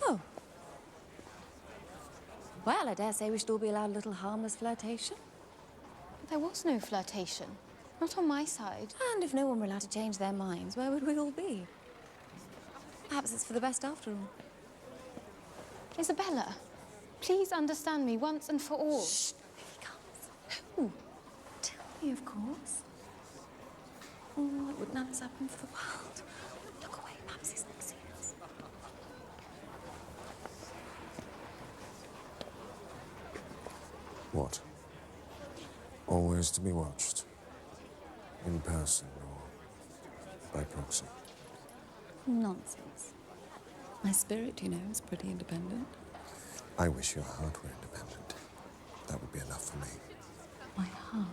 Oh. Well, I dare say we should all be allowed a little harmless flirtation. There was no flirtation. Not on my side. And if no one were allowed to change their minds, where would we all be? Perhaps it's for the best after all. Isabella, please understand me once and for all. Shh, here he comes. Who? Tell me, of course. Oh, I wouldn't have this happen for the world. Look away, perhaps he's not serious. What? Always to be watched? In person or by proxy? Nonsense. My spirit, you know, is pretty independent. I wish your heart were independent. That would be enough for me. My heart?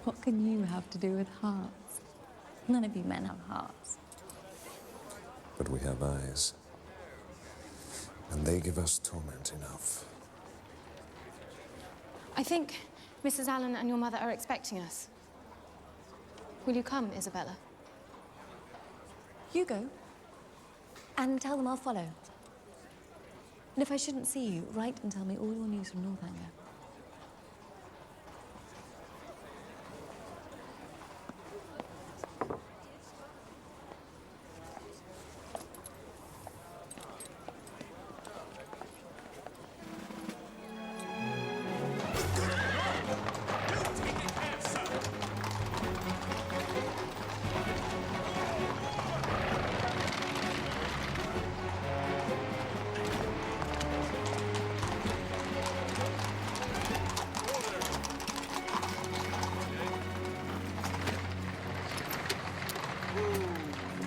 What can you have to do with hearts? None of you men have hearts. But we have eyes. And they give us torment enough. I think Mrs. Allen and your mother are expecting us. Will you come, Isabella? You go. And tell them I'll follow. And if I shouldn't see you, write and tell me all your news from Northanger.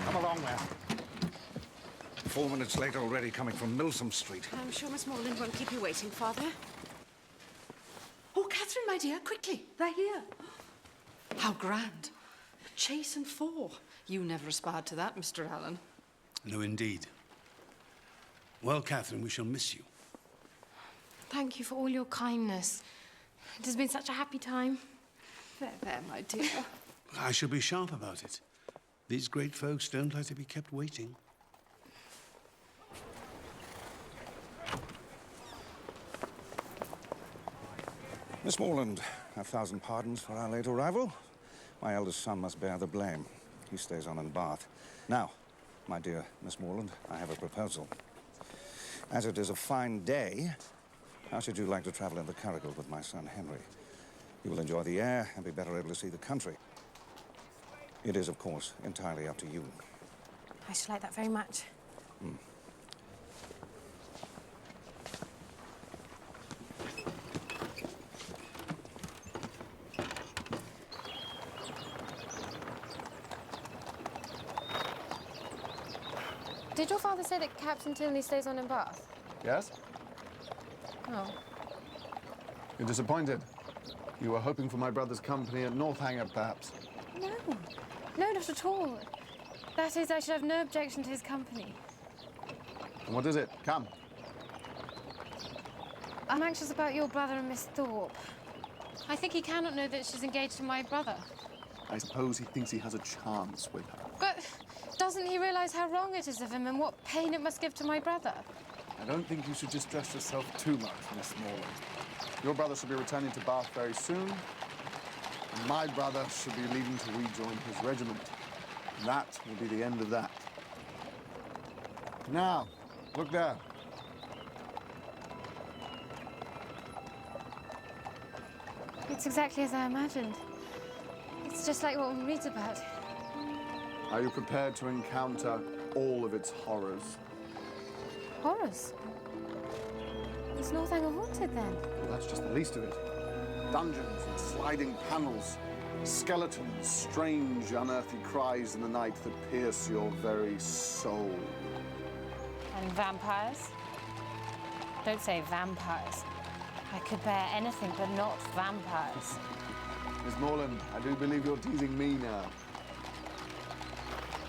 Come along there. 4 minutes late already, coming from Milsom Street. I'm sure Miss Morland won't keep you waiting, Father. Oh, Catherine, my dear, quickly. They're here. How grand. A chase and 4. You never aspired to that, Mr. Allen. No, indeed. Well, Catherine, we shall miss you. Thank you for all your kindness. It has been such a happy time. There, my dear. I shall be sharp about it. These great folks don't like to be kept waiting. Miss Morland, 1,000 pardons for our late arrival. My eldest son must bear the blame. He stays on in Bath. Now, my dear Miss Morland, I have a proposal. As it is a fine day, how should you like to travel in the curricle with my son Henry? You will enjoy the air and be better able to see the country. It is, of course, entirely up to you. I should like that very much. Did your father say that Captain Tilney stays on in Bath? Yes? Oh. You're disappointed? You were hoping for my brother's company at Northanger, perhaps? No. No, not at all. That is, I should have no objection to his company. And what is it? Come. I'm anxious about your brother and Miss Thorpe. I think he cannot know that she's engaged to my brother. I suppose he thinks he has a chance with her. But Doesn't he realise how wrong it is of him and what pain it must give to my brother? I don't think you should distress yourself too much, Miss Morland. Your brother should be returning to Bath very soon, and my brother should be leaving to rejoin his regiment. That will be the end of that. Now, look there. It's exactly as I imagined. It's just like what one reads about. Are you prepared to encounter all of its horrors? Horrors? Is Northanger haunted, then? Well, that's just the least of it. Dungeons and sliding panels, skeletons, strange, unearthly cries in the night that pierce your very soul. And vampires? Don't say vampires. I could bear anything but not vampires. Miss Morland, I do believe you're teasing me now.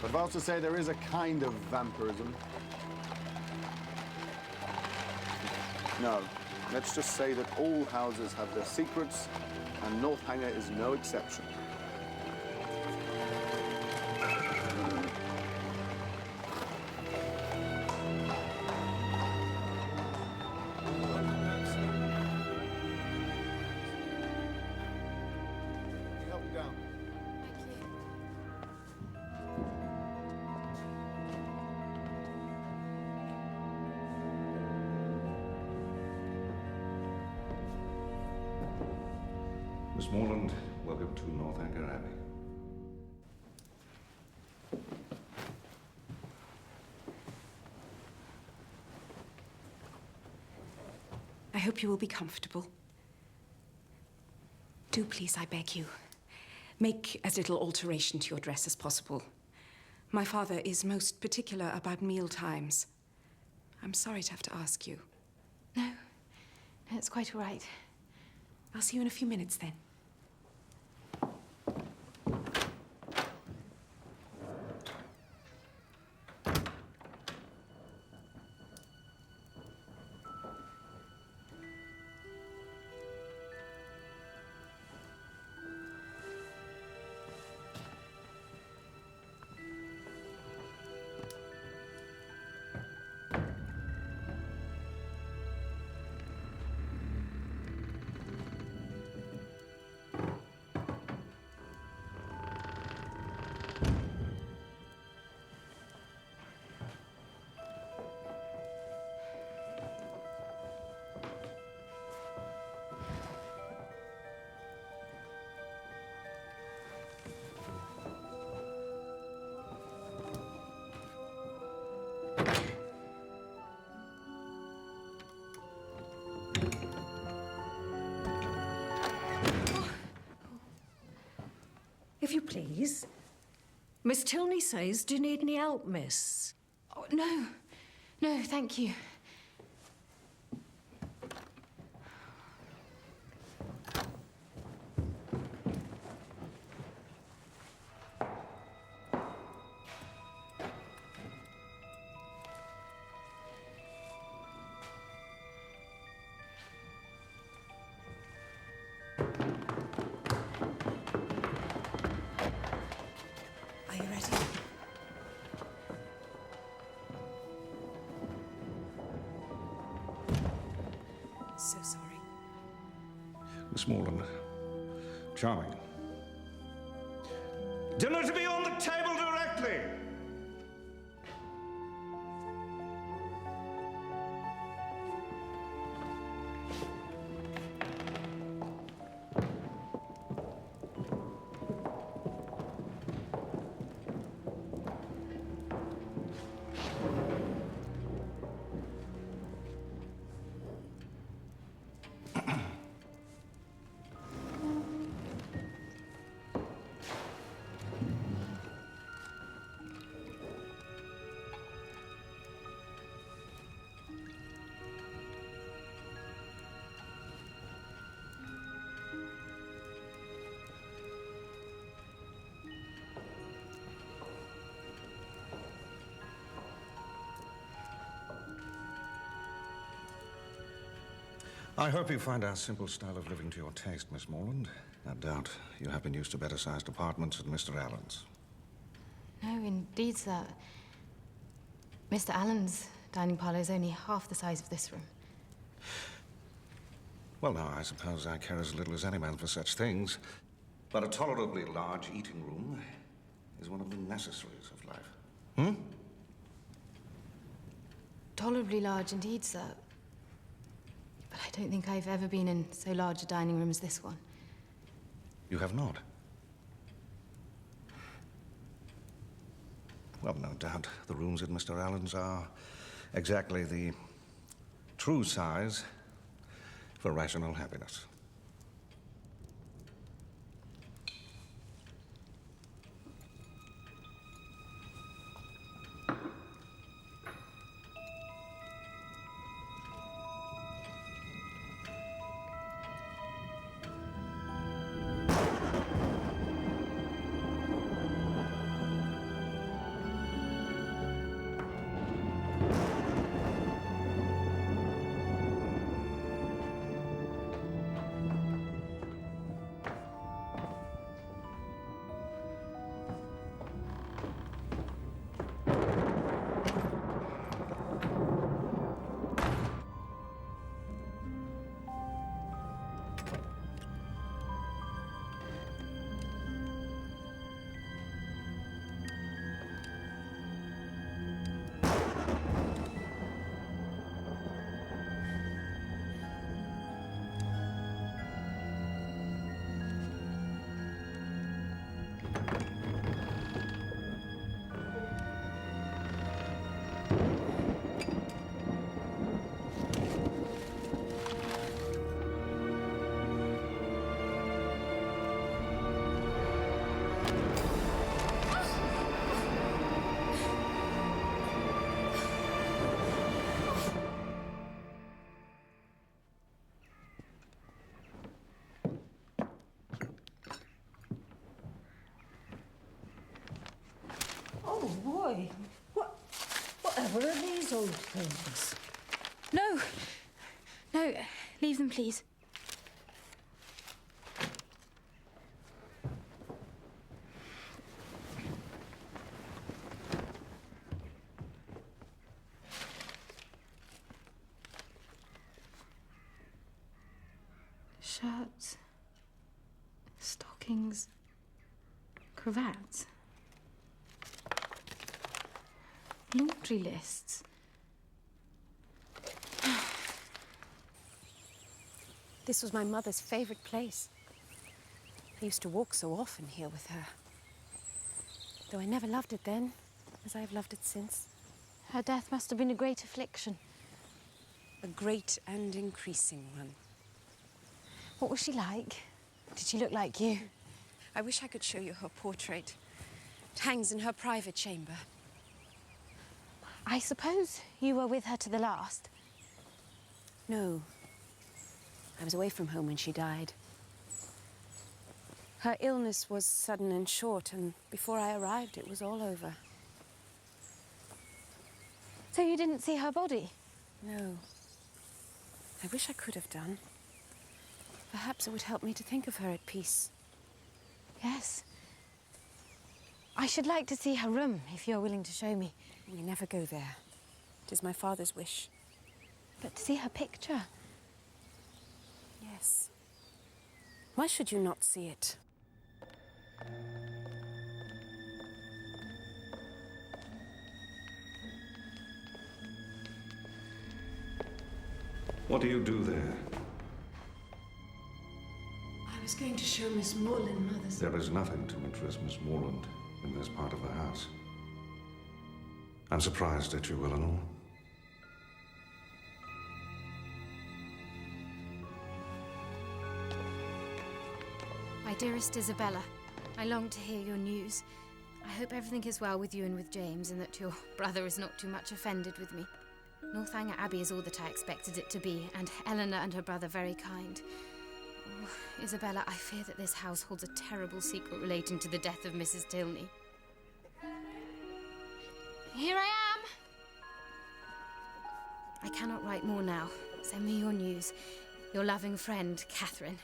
But I was to say there is a kind of vampirism. No, let's just say that all houses have their secrets, and Northanger is no exception. Help me down. Miss Morland, welcome to Northanger Abbey. I hope you will be comfortable. Do please, I beg you, make as little alteration to your dress as possible. My father is most particular about meal times. I'm sorry to have to ask you. No, it's quite all right. I'll see you in a few minutes then. If you please. Miss Tilney says, do you need any help, miss? Oh, no. No, thank you. Are you ready? So sorry. Miss Morland, charming. Dinner to be on the table directly! I hope you find our simple style of living to your taste, Miss Morland. No doubt you have been used to better-sized apartments at Mr. Allen's. No, indeed, sir. Mr. Allen's dining parlour is only half the size of this room. Well, now, I suppose I care as little as any man for such things. But a tolerably large eating room is one of the necessaries of life. Hmm? Tolerably large indeed, sir. But I don't think I've ever been in so large a dining room as this one. You have not? Well, no doubt the rooms at Mr. Allen's are exactly the true size for rational happiness. Oh, boy. Whatever are these old things? No. No, leave them, please. Shirts, stockings, cravats, laundry lists. This was my mother's favourite place. I used to walk so often here with her. Though I never loved it then, as I have loved it since. Her death must have been a great affliction. A great and increasing one. What was she like? Did she look like you? I wish I could show you her portrait. It hangs in her private chamber. I suppose you were with her to the last? No. I was away from home when she died. Her illness was sudden and short, and before I arrived, it was all over. So you didn't see her body? No. I wish I could have done. Perhaps it would help me to think of her at peace. Yes. I should like to see her room, if you're willing to show me. We never go there. It is my father's wish. But to see her picture? Yes. Why should you not see it? What do you do there? I was going to show Miss Moreland Mother's... There is nothing to interest Miss Moreland in this part of the house. I'm surprised at you, Eleanor. My dearest Isabella, I long to hear your news. I hope everything is well with you and with James, and that your brother is not too much offended with me. Northanger Abbey is all that I expected it to be, and Eleanor and her brother very kind. Oh, Isabella, I fear that this house holds a terrible secret relating to the death of Mrs. Tilney. Here I am! I cannot write more now. Send me your news. Your loving friend, Catherine.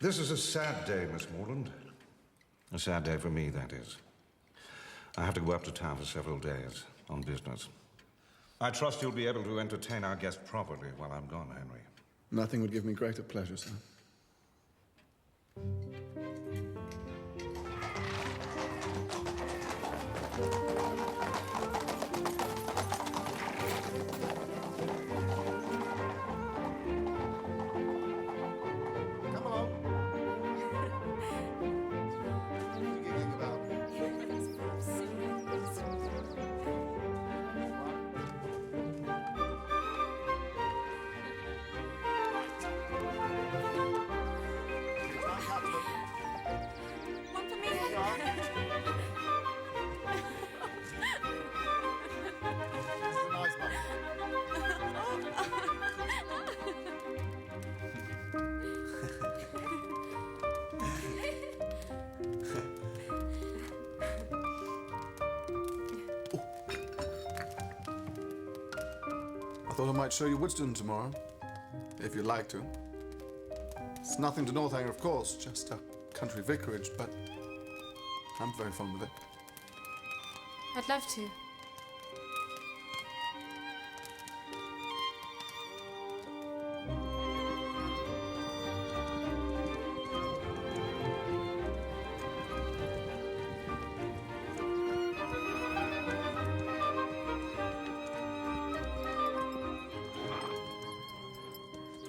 This is a sad day, Miss Morland. A sad day for me, that is. I have to go up to town for several days on business. I trust you'll be able to entertain our guest properly while I'm gone, Henry. Nothing would give me greater pleasure, sir. I thought I might show you Woodston tomorrow, if you'd like to. It's nothing to Northanger, of course, just a country vicarage, but I'm very fond of it. I'd love to.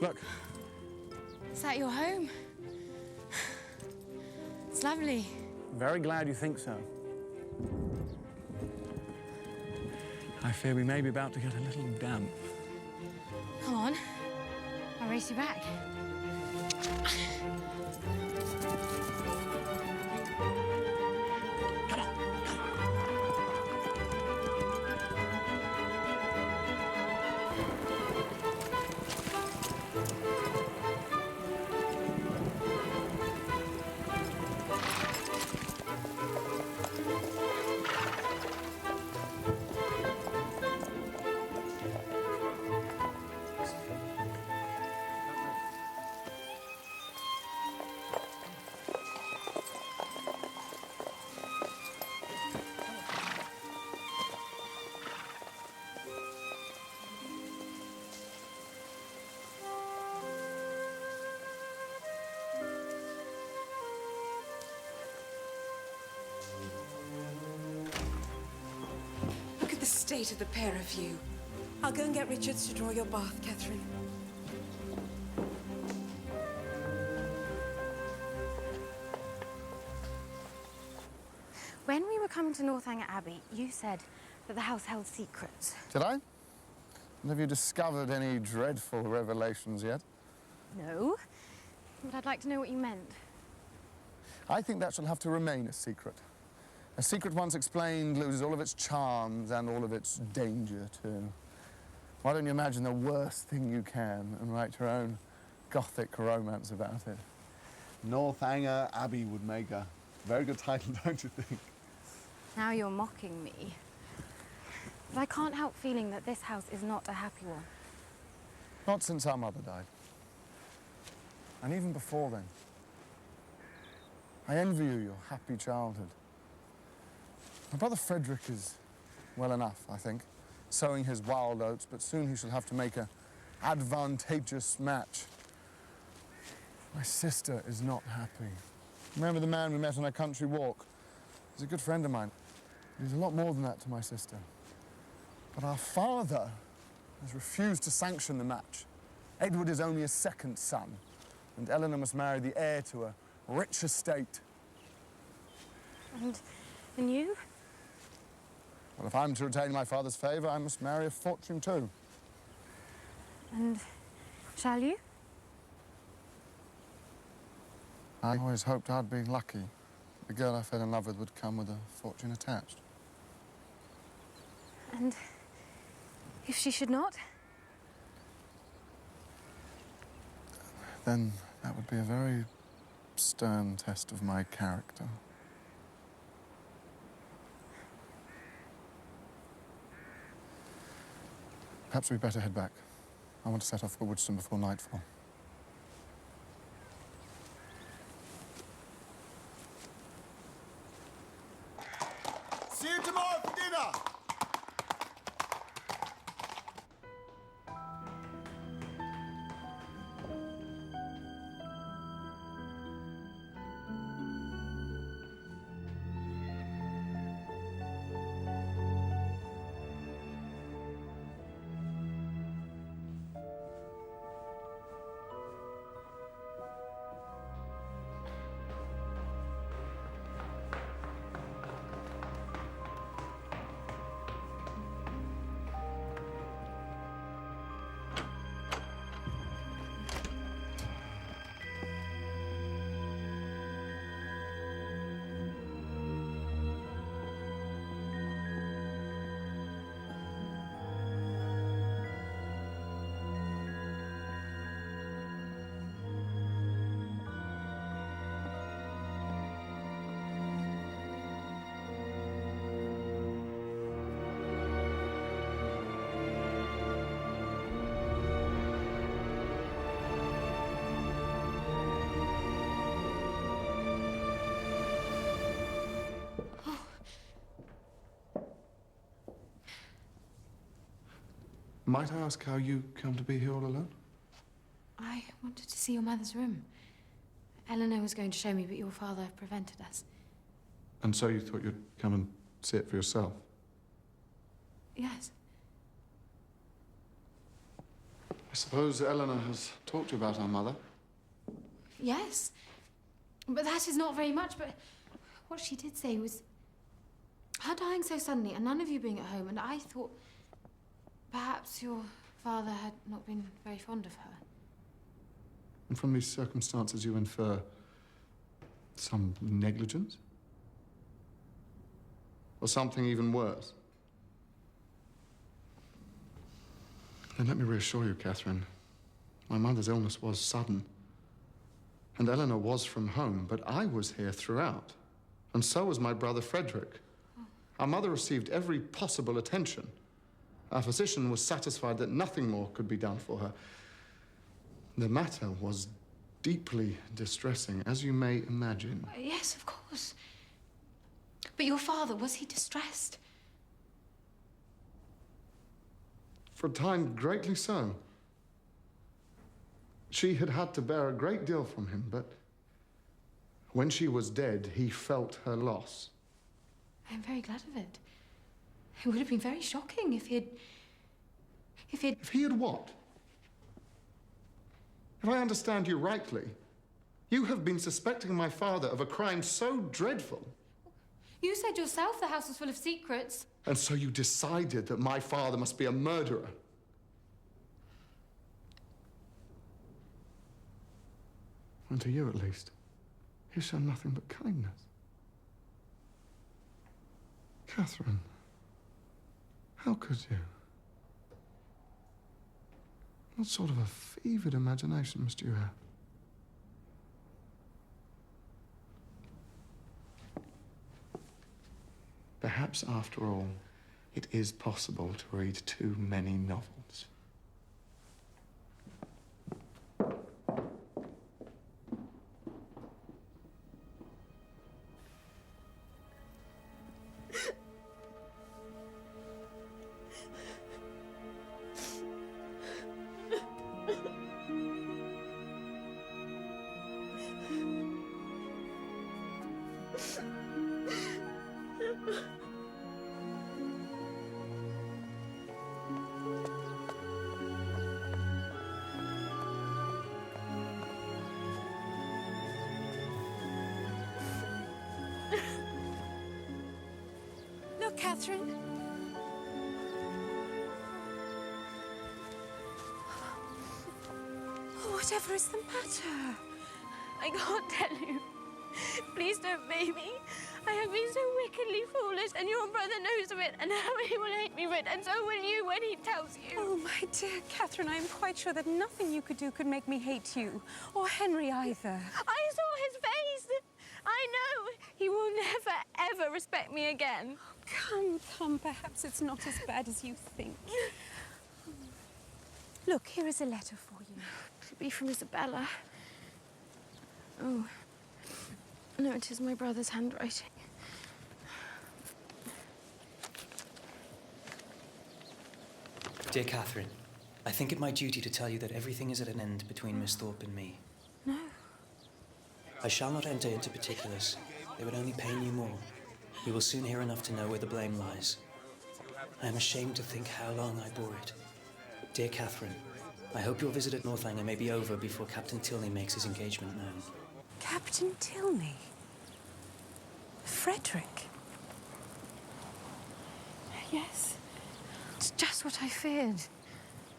Look. Is that your home? It's lovely. Very glad you think so. I fear we may be about to get a little damp. Come on. I'll race you back. Look at the state of the pair of you. I'll go and get Richards to draw your bath, Catherine. When we were coming to Northanger Abbey, you said that the house held secrets. Did I? And have you discovered any dreadful revelations yet? No, but I'd like to know what you meant. I think that shall have to remain a secret. A secret once explained loses all of its charms and all of its danger, too. Why don't you imagine the worst thing you can and write your own Gothic romance about it? Northanger Abbey would make a very good title, don't you think? Now you're mocking me. But I can't help feeling that this house is not a happy one. Not since our mother died. And even before then. I envy you your happy childhood. My brother Frederick is well enough, I think, sowing his wild oats, but soon he shall have to make an advantageous match. My sister is not happy. Remember the man we met on a country walk? He's a good friend of mine. He's a lot more than that to my sister. But our father has refused to sanction the match. Edward is only a second son, and Eleanor must marry the heir to a rich estate. And you? Well, if I'm to retain my father's favour, I must marry a fortune too. And shall you? I always hoped I'd be lucky. The girl I fell in love with would come with a fortune attached. And if she should not? Then that would be a very stern test of my character. Perhaps we'd better head back. I want to set off for Woodston before nightfall. See you tomorrow for dinner. Might I ask how you come to be here all alone? I wanted to see your mother's room. Eleanor was going to show me, but your father prevented us. And so you thought you'd come and see it for yourself? Yes. I suppose Eleanor has talked to you about our mother? Yes. But that is not very much, but what she did say was her dying so suddenly and none of you being at home, and I thought perhaps your father had not been very fond of her. And from these circumstances you infer some negligence? Or something even worse? Then let me reassure you, Catherine. My mother's illness was sudden. And Eleanor was from home, but I was here throughout. And so was my brother Frederick. Our mother received every possible attention. Our physician was satisfied that nothing more could be done for her. The matter was deeply distressing, as you may imagine. Yes, of course. But your father, was he distressed? For a time, greatly so. She had had to bear a great deal from him, but when she was dead, he felt her loss. I'm very glad of it. It would have been very shocking if he had... If he had what? If I understand you rightly, you have been suspecting my father of a crime so dreadful. You said yourself the house was full of secrets. And so you decided that my father must be a murderer. And to you, at least, he's shown nothing but kindness. Catherine, how could you? What sort of a fevered imagination must you have? Perhaps, after all, it is possible to read too many novels. Look, Catherine. Oh, whatever is the matter? I can't tell you. Please don't make me. I have been so wickedly foolish, and your brother knows of it, and now he will hate me for it, and so will you when he tells you. Oh, my dear Catherine, I am quite sure that nothing you could do could make me hate you, or Henry either. I saw his face. I know. He will never, ever respect me again. Come, come, perhaps it's not as bad as you think. Look, here is a letter for you. It'll be from Isabella. Oh. No, it is my brother's handwriting. Dear Catherine, I think it my duty to tell you that everything is at an end between Miss Thorpe and me. No. I shall not enter into particulars. They would only pain you more. You will soon hear enough to know where the blame lies. I am ashamed to think how long I bore it. Dear Catherine, I hope your visit at Northanger may be over before Captain Tilney makes his engagement known. Captain Tilney? Frederick? Yes. It's just what I feared.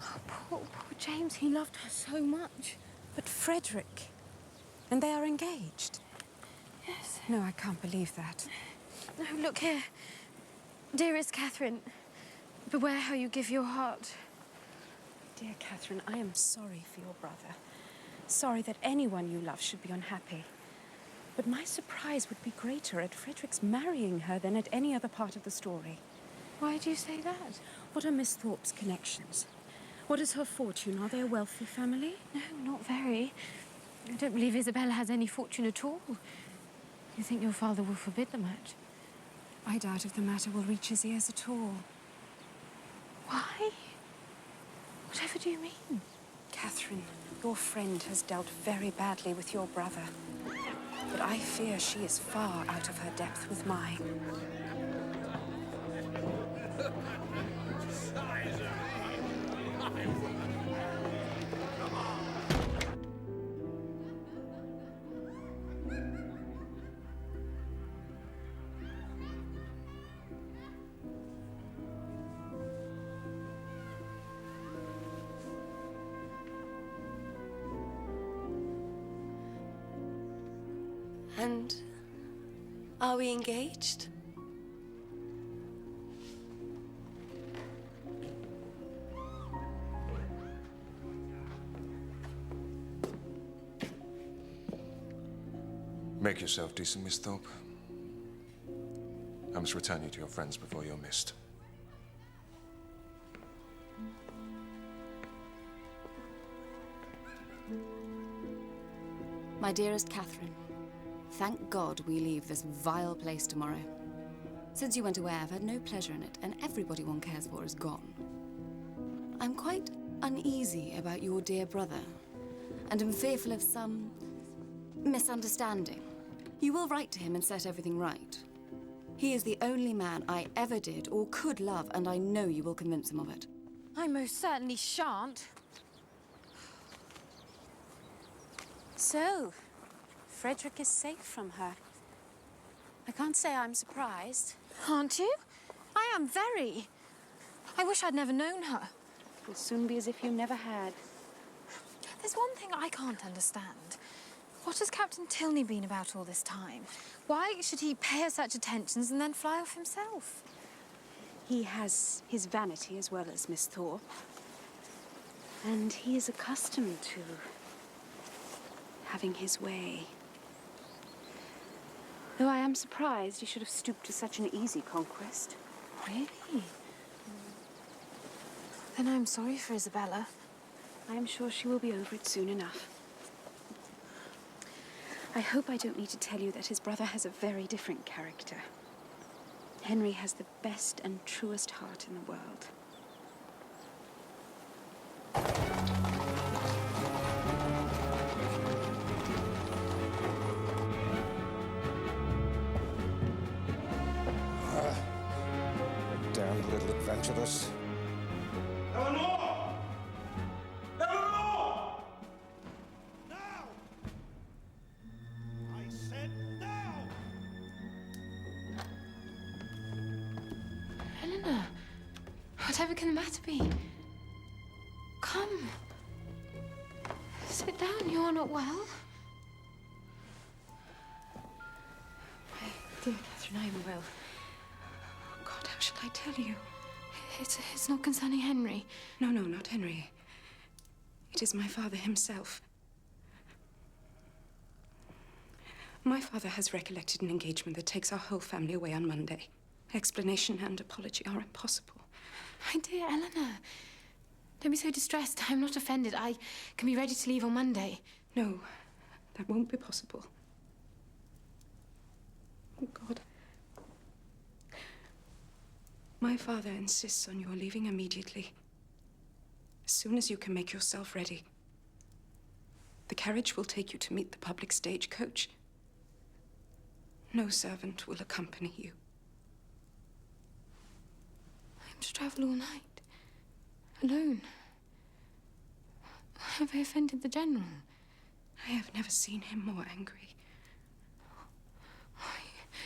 Oh, poor James, he loved her so much. But Frederick? And they are engaged? Yes. No, I can't believe that. No, look here. Dearest Catherine, beware how you give your heart. Dear Catherine, I am sorry for your brother. Sorry that anyone you love should be unhappy. But my surprise would be greater at Frederick's marrying her than at any other part of the story. Why do you say that? What are Miss Thorpe's connections? What is her fortune? Are they a wealthy family? No, not very. I don't believe Isabella has any fortune at all. You think your father will forbid the match? I doubt if the matter will reach his ears at all. Why? Whatever do you mean? Catherine, your friend has dealt very badly with your brother. But I fear she is far out of her depth with mine. And are we engaged? Make yourself decent, Miss Thorpe. I must return you to your friends before you're missed. My dearest Catherine, thank God we leave this vile place tomorrow. Since you went away, I've had no pleasure in it, and everybody one cares for is gone. I'm quite uneasy about your dear brother, and am fearful of some misunderstanding. You will write to him and set everything right. He is the only man I ever did or could love, and I know you will convince him of it. I most certainly shan't. So, Frederick is safe from her. I can't say I'm surprised. Aren't you? I am very. I wish I'd never known her. It will soon be as if you never had. There's one thing I can't understand. What has Captain Tilney been about all this time? Why should he pay her such attentions and then fly off himself? He has his vanity as well as Miss Thorpe. And he is accustomed to having his way. Though I am surprised he should have stooped to such an easy conquest. Really? Then I'm sorry for Isabella. I am sure she will be over it soon enough. I hope I don't need to tell you that his brother has a very different character. Henry has the best and truest heart in the world. Damned little adventuress. Eleanor! Eleanor! Now! I said now! Eleanor, whatever can the matter be? Come. Sit down, you are not well. Dear Catherine, I am well. Oh, God, how shall I tell you? It's not concerning Henry. No, not Henry. It is my father himself. My father has recollected an engagement that takes our whole family away on Monday. Explanation and apology are impossible. My dear Eleanor, don't be so distressed. I'm not offended. I can be ready to leave on Monday. No, that won't be possible. Oh, God. My father insists on your leaving immediately. As soon as you can make yourself ready. The carriage will take you to meet the public stagecoach. No servant will accompany you. I'm to travel all night, alone. Have I offended the General? I have never seen him more angry.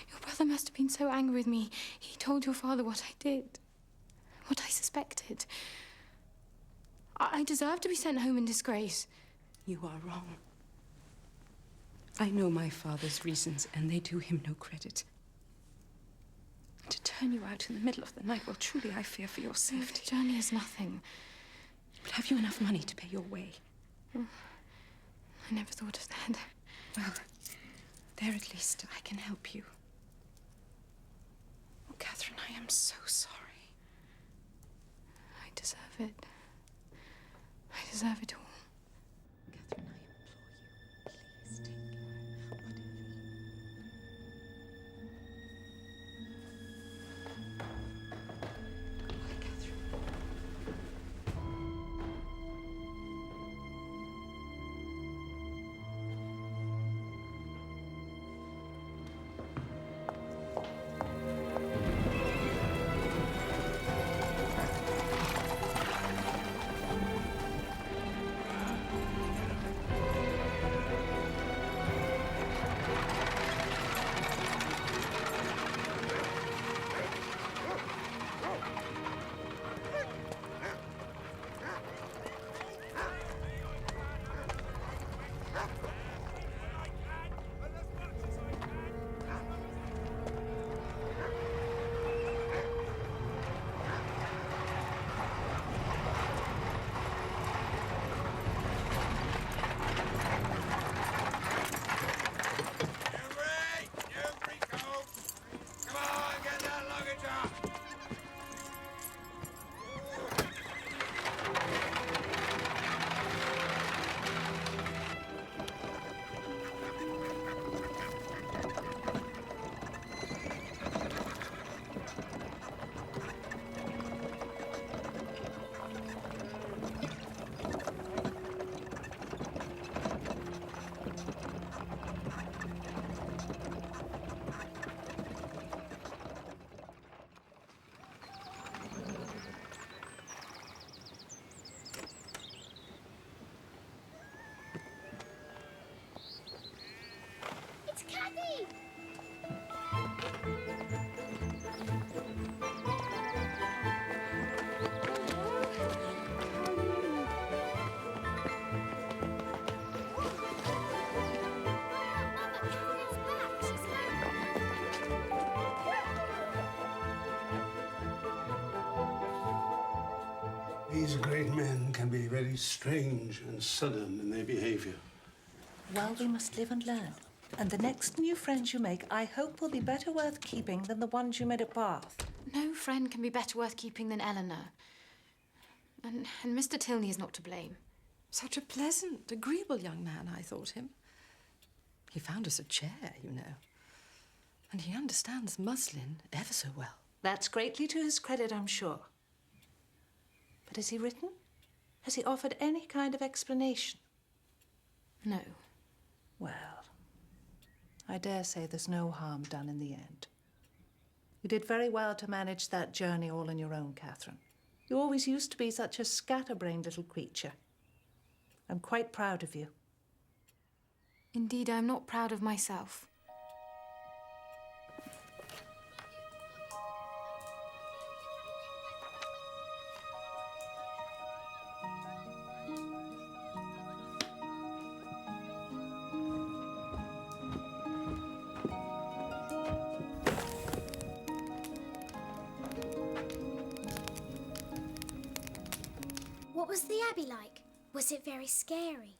Your brother must have been so angry with me. He told your father what I did, what I suspected. I deserve to be sent home in disgrace. You are wrong. I know my father's reasons, and they do him no credit. To turn you out in the middle of the night, well, truly I fear for your safety. The journey is nothing. But have you enough money to pay your way? I never thought of that. Well, there at least I can help you. Oh, Catherine, I am so sorry. I deserve it. I deserve it all. Catherine, I implore you, please take care. Goodbye, Catherine. These great men can be very strange and sudden in their behavior. Well, we must live and learn. And the next new friends you make, I hope, will be better worth keeping than the ones you made at Bath. No friend can be better worth keeping than Eleanor. And Mr. Tilney is not to blame. Such a pleasant, agreeable young man, I thought him. He found us a chair, you know. And he understands muslin ever so well. That's greatly to his credit, I'm sure. But has he written? Has he offered any kind of explanation? No. Well, I dare say there's no harm done in the end. You did very well to manage that journey all on your own, Catherine. You always used to be such a scatterbrained little creature. I'm quite proud of you. Indeed, I'm not proud of myself. What was the Abbey like? Was it very scary?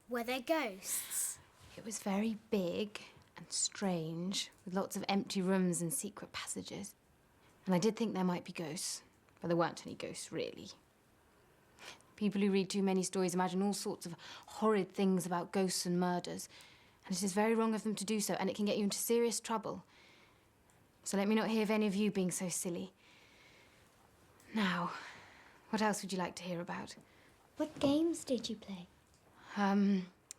Were there ghosts? It was very big and strange, with lots of empty rooms and secret passages. And I did think there might be ghosts, but there weren't any ghosts, really. People who read too many stories imagine all sorts of horrid things about ghosts and murders, and it is very wrong of them to do so, and it can get you into serious trouble. So let me not hear of any of you being so silly. Now, what else would you like to hear about? What games did you play?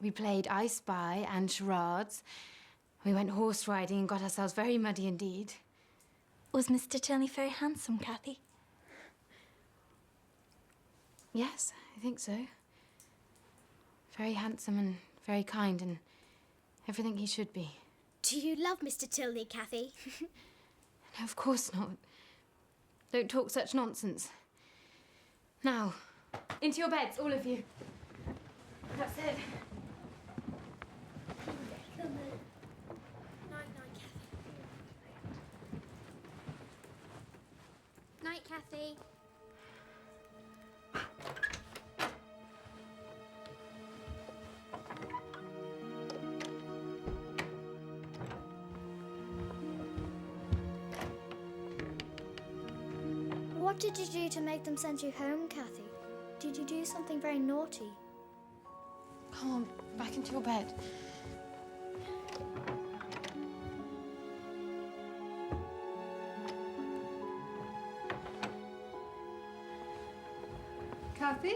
We played I Spy and charades. We went horse riding and got ourselves very muddy indeed. Was Mr. Tilney very handsome, Cathy? Yes, I think so. Very handsome and very kind and everything he should be. Do you love Mr. Tilney, Cathy? No, of course not. Don't talk such nonsense. Now, into your beds, all of you. That's it. Night, Cathy. What did you do to make them send you home, Cathy? Did you do something very naughty? Come on, back into your bed. Cathy?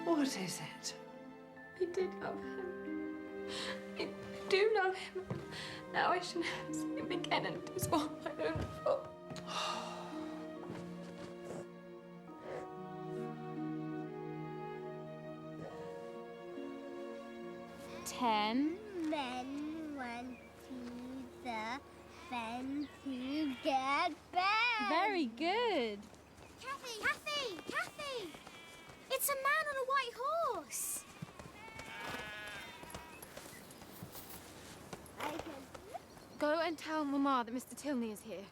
What is it? I did love him. I do love him. Now I should never see him again, and it is all my own fault. 10. Men went to the fen to get bed. Very good. Cathy! Cathy! Cathy! It's a man on a white horse. Go and tell Mama that Mr. Tilney is here.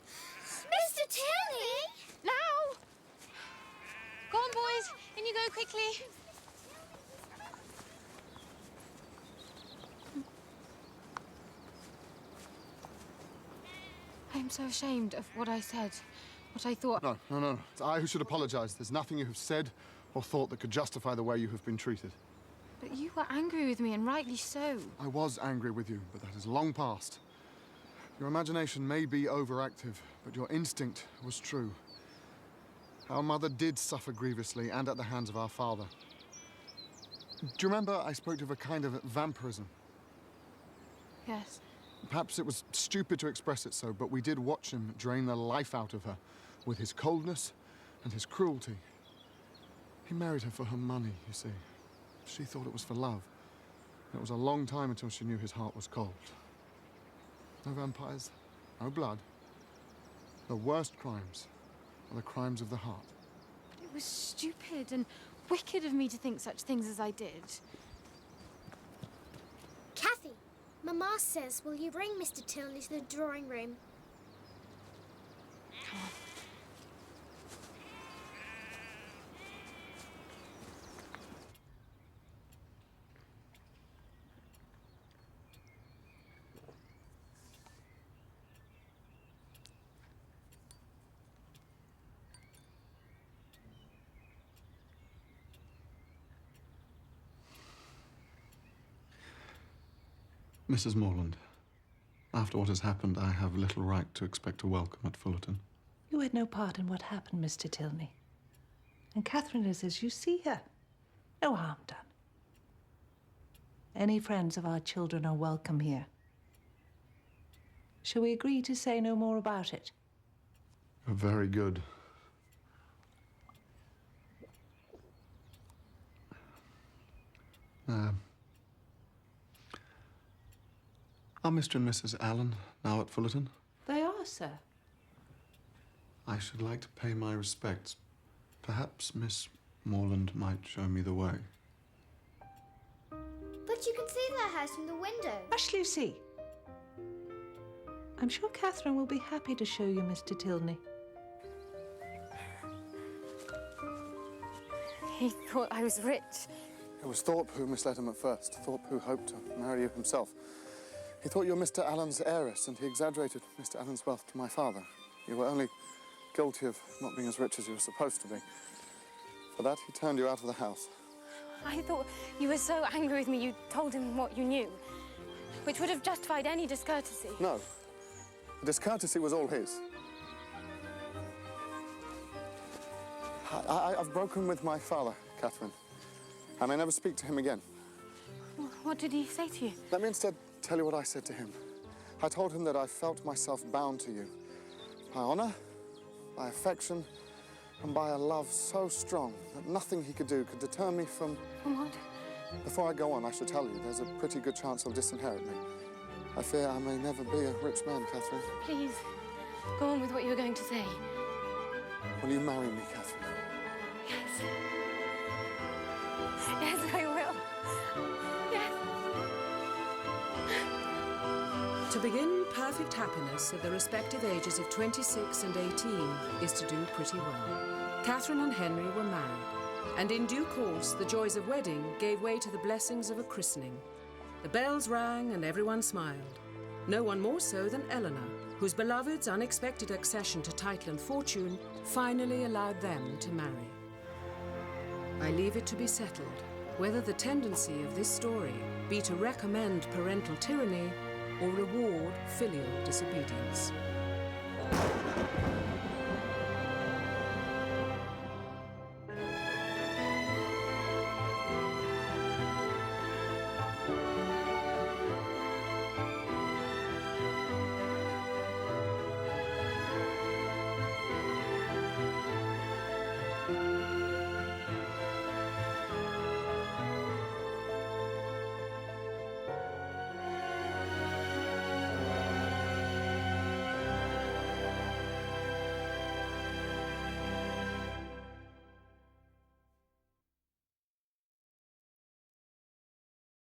Mr. Tilney? Now! Go on, boys. In you go quickly. I'm so ashamed of what I said, what I thought. No. It's I who should apologize. There's nothing you have said or thought that could justify the way you have been treated. But you were angry with me, and rightly so. I was angry with you, but that is long past. Your imagination may be overactive, but your instinct was true. Our mother did suffer grievously, and at the hands of our father. Do you remember I spoke of a kind of vampirism? Yes. Perhaps it was stupid to express it so, but we did watch him drain the life out of her with his coldness and his cruelty. He married her for her money, you see. She thought it was for love. And it was a long time until she knew his heart was cold. No vampires, no blood. The worst crimes are the crimes of the heart. But it was stupid and wicked of me to think such things as I did. Cathy, Mama says, will you bring Mr. Tilney to the drawing room? Come on. Mrs. Morland, after what has happened, I have little right to expect a welcome at Fullerton. You had no part in what happened, Mr. Tilney. And Catherine is as you see her. No harm done. Any friends of our children are welcome here. Shall we agree to say no more about it? Very good. Are Mr. and Mrs. Allen now at Fullerton? They are, sir. I should like to pay my respects. Perhaps Miss Morland might show me the way. But you can see their house from the window. Hush, Lucy. I'm sure Catherine will be happy to show you Mr. Tilney. He thought I was rich. It was Thorpe who misled him at first. Thorpe who hoped to marry you himself. He thought you were Mr. Allen's heiress, and he exaggerated Mr. Allen's wealth to my father. You were only guilty of not being as rich as you were supposed to be. For that, he turned you out of the house. I thought you were so angry with me you told him what you knew, which would have justified any discourtesy. No. The discourtesy was all his. I've broken with my father, Catherine. I may never speak to him again. What did he say to you? Let me instead tell you what I said to him. I told him that I felt myself bound to you. By honor, by affection, and by a love so strong that nothing he could do could deter me from... From what? Before I go on, I should tell you, there's a pretty good chance he'll disinherit me. I fear I may never be a rich man, Catherine. Please, go on with what you were going to say. Will you marry me, Catherine? Yes. Yes, I will. Yes. To begin perfect happiness at the respective ages of 26 and 18 is to do pretty well. Catherine and Henry were married, and in due course the joys of wedding gave way to the blessings of a christening. The bells rang and everyone smiled. No one more so than Eleanor, whose beloved's unexpected accession to title and fortune finally allowed them to marry. I leave it to be settled whether the tendency of this story be to recommend parental tyranny or reward filial disobedience.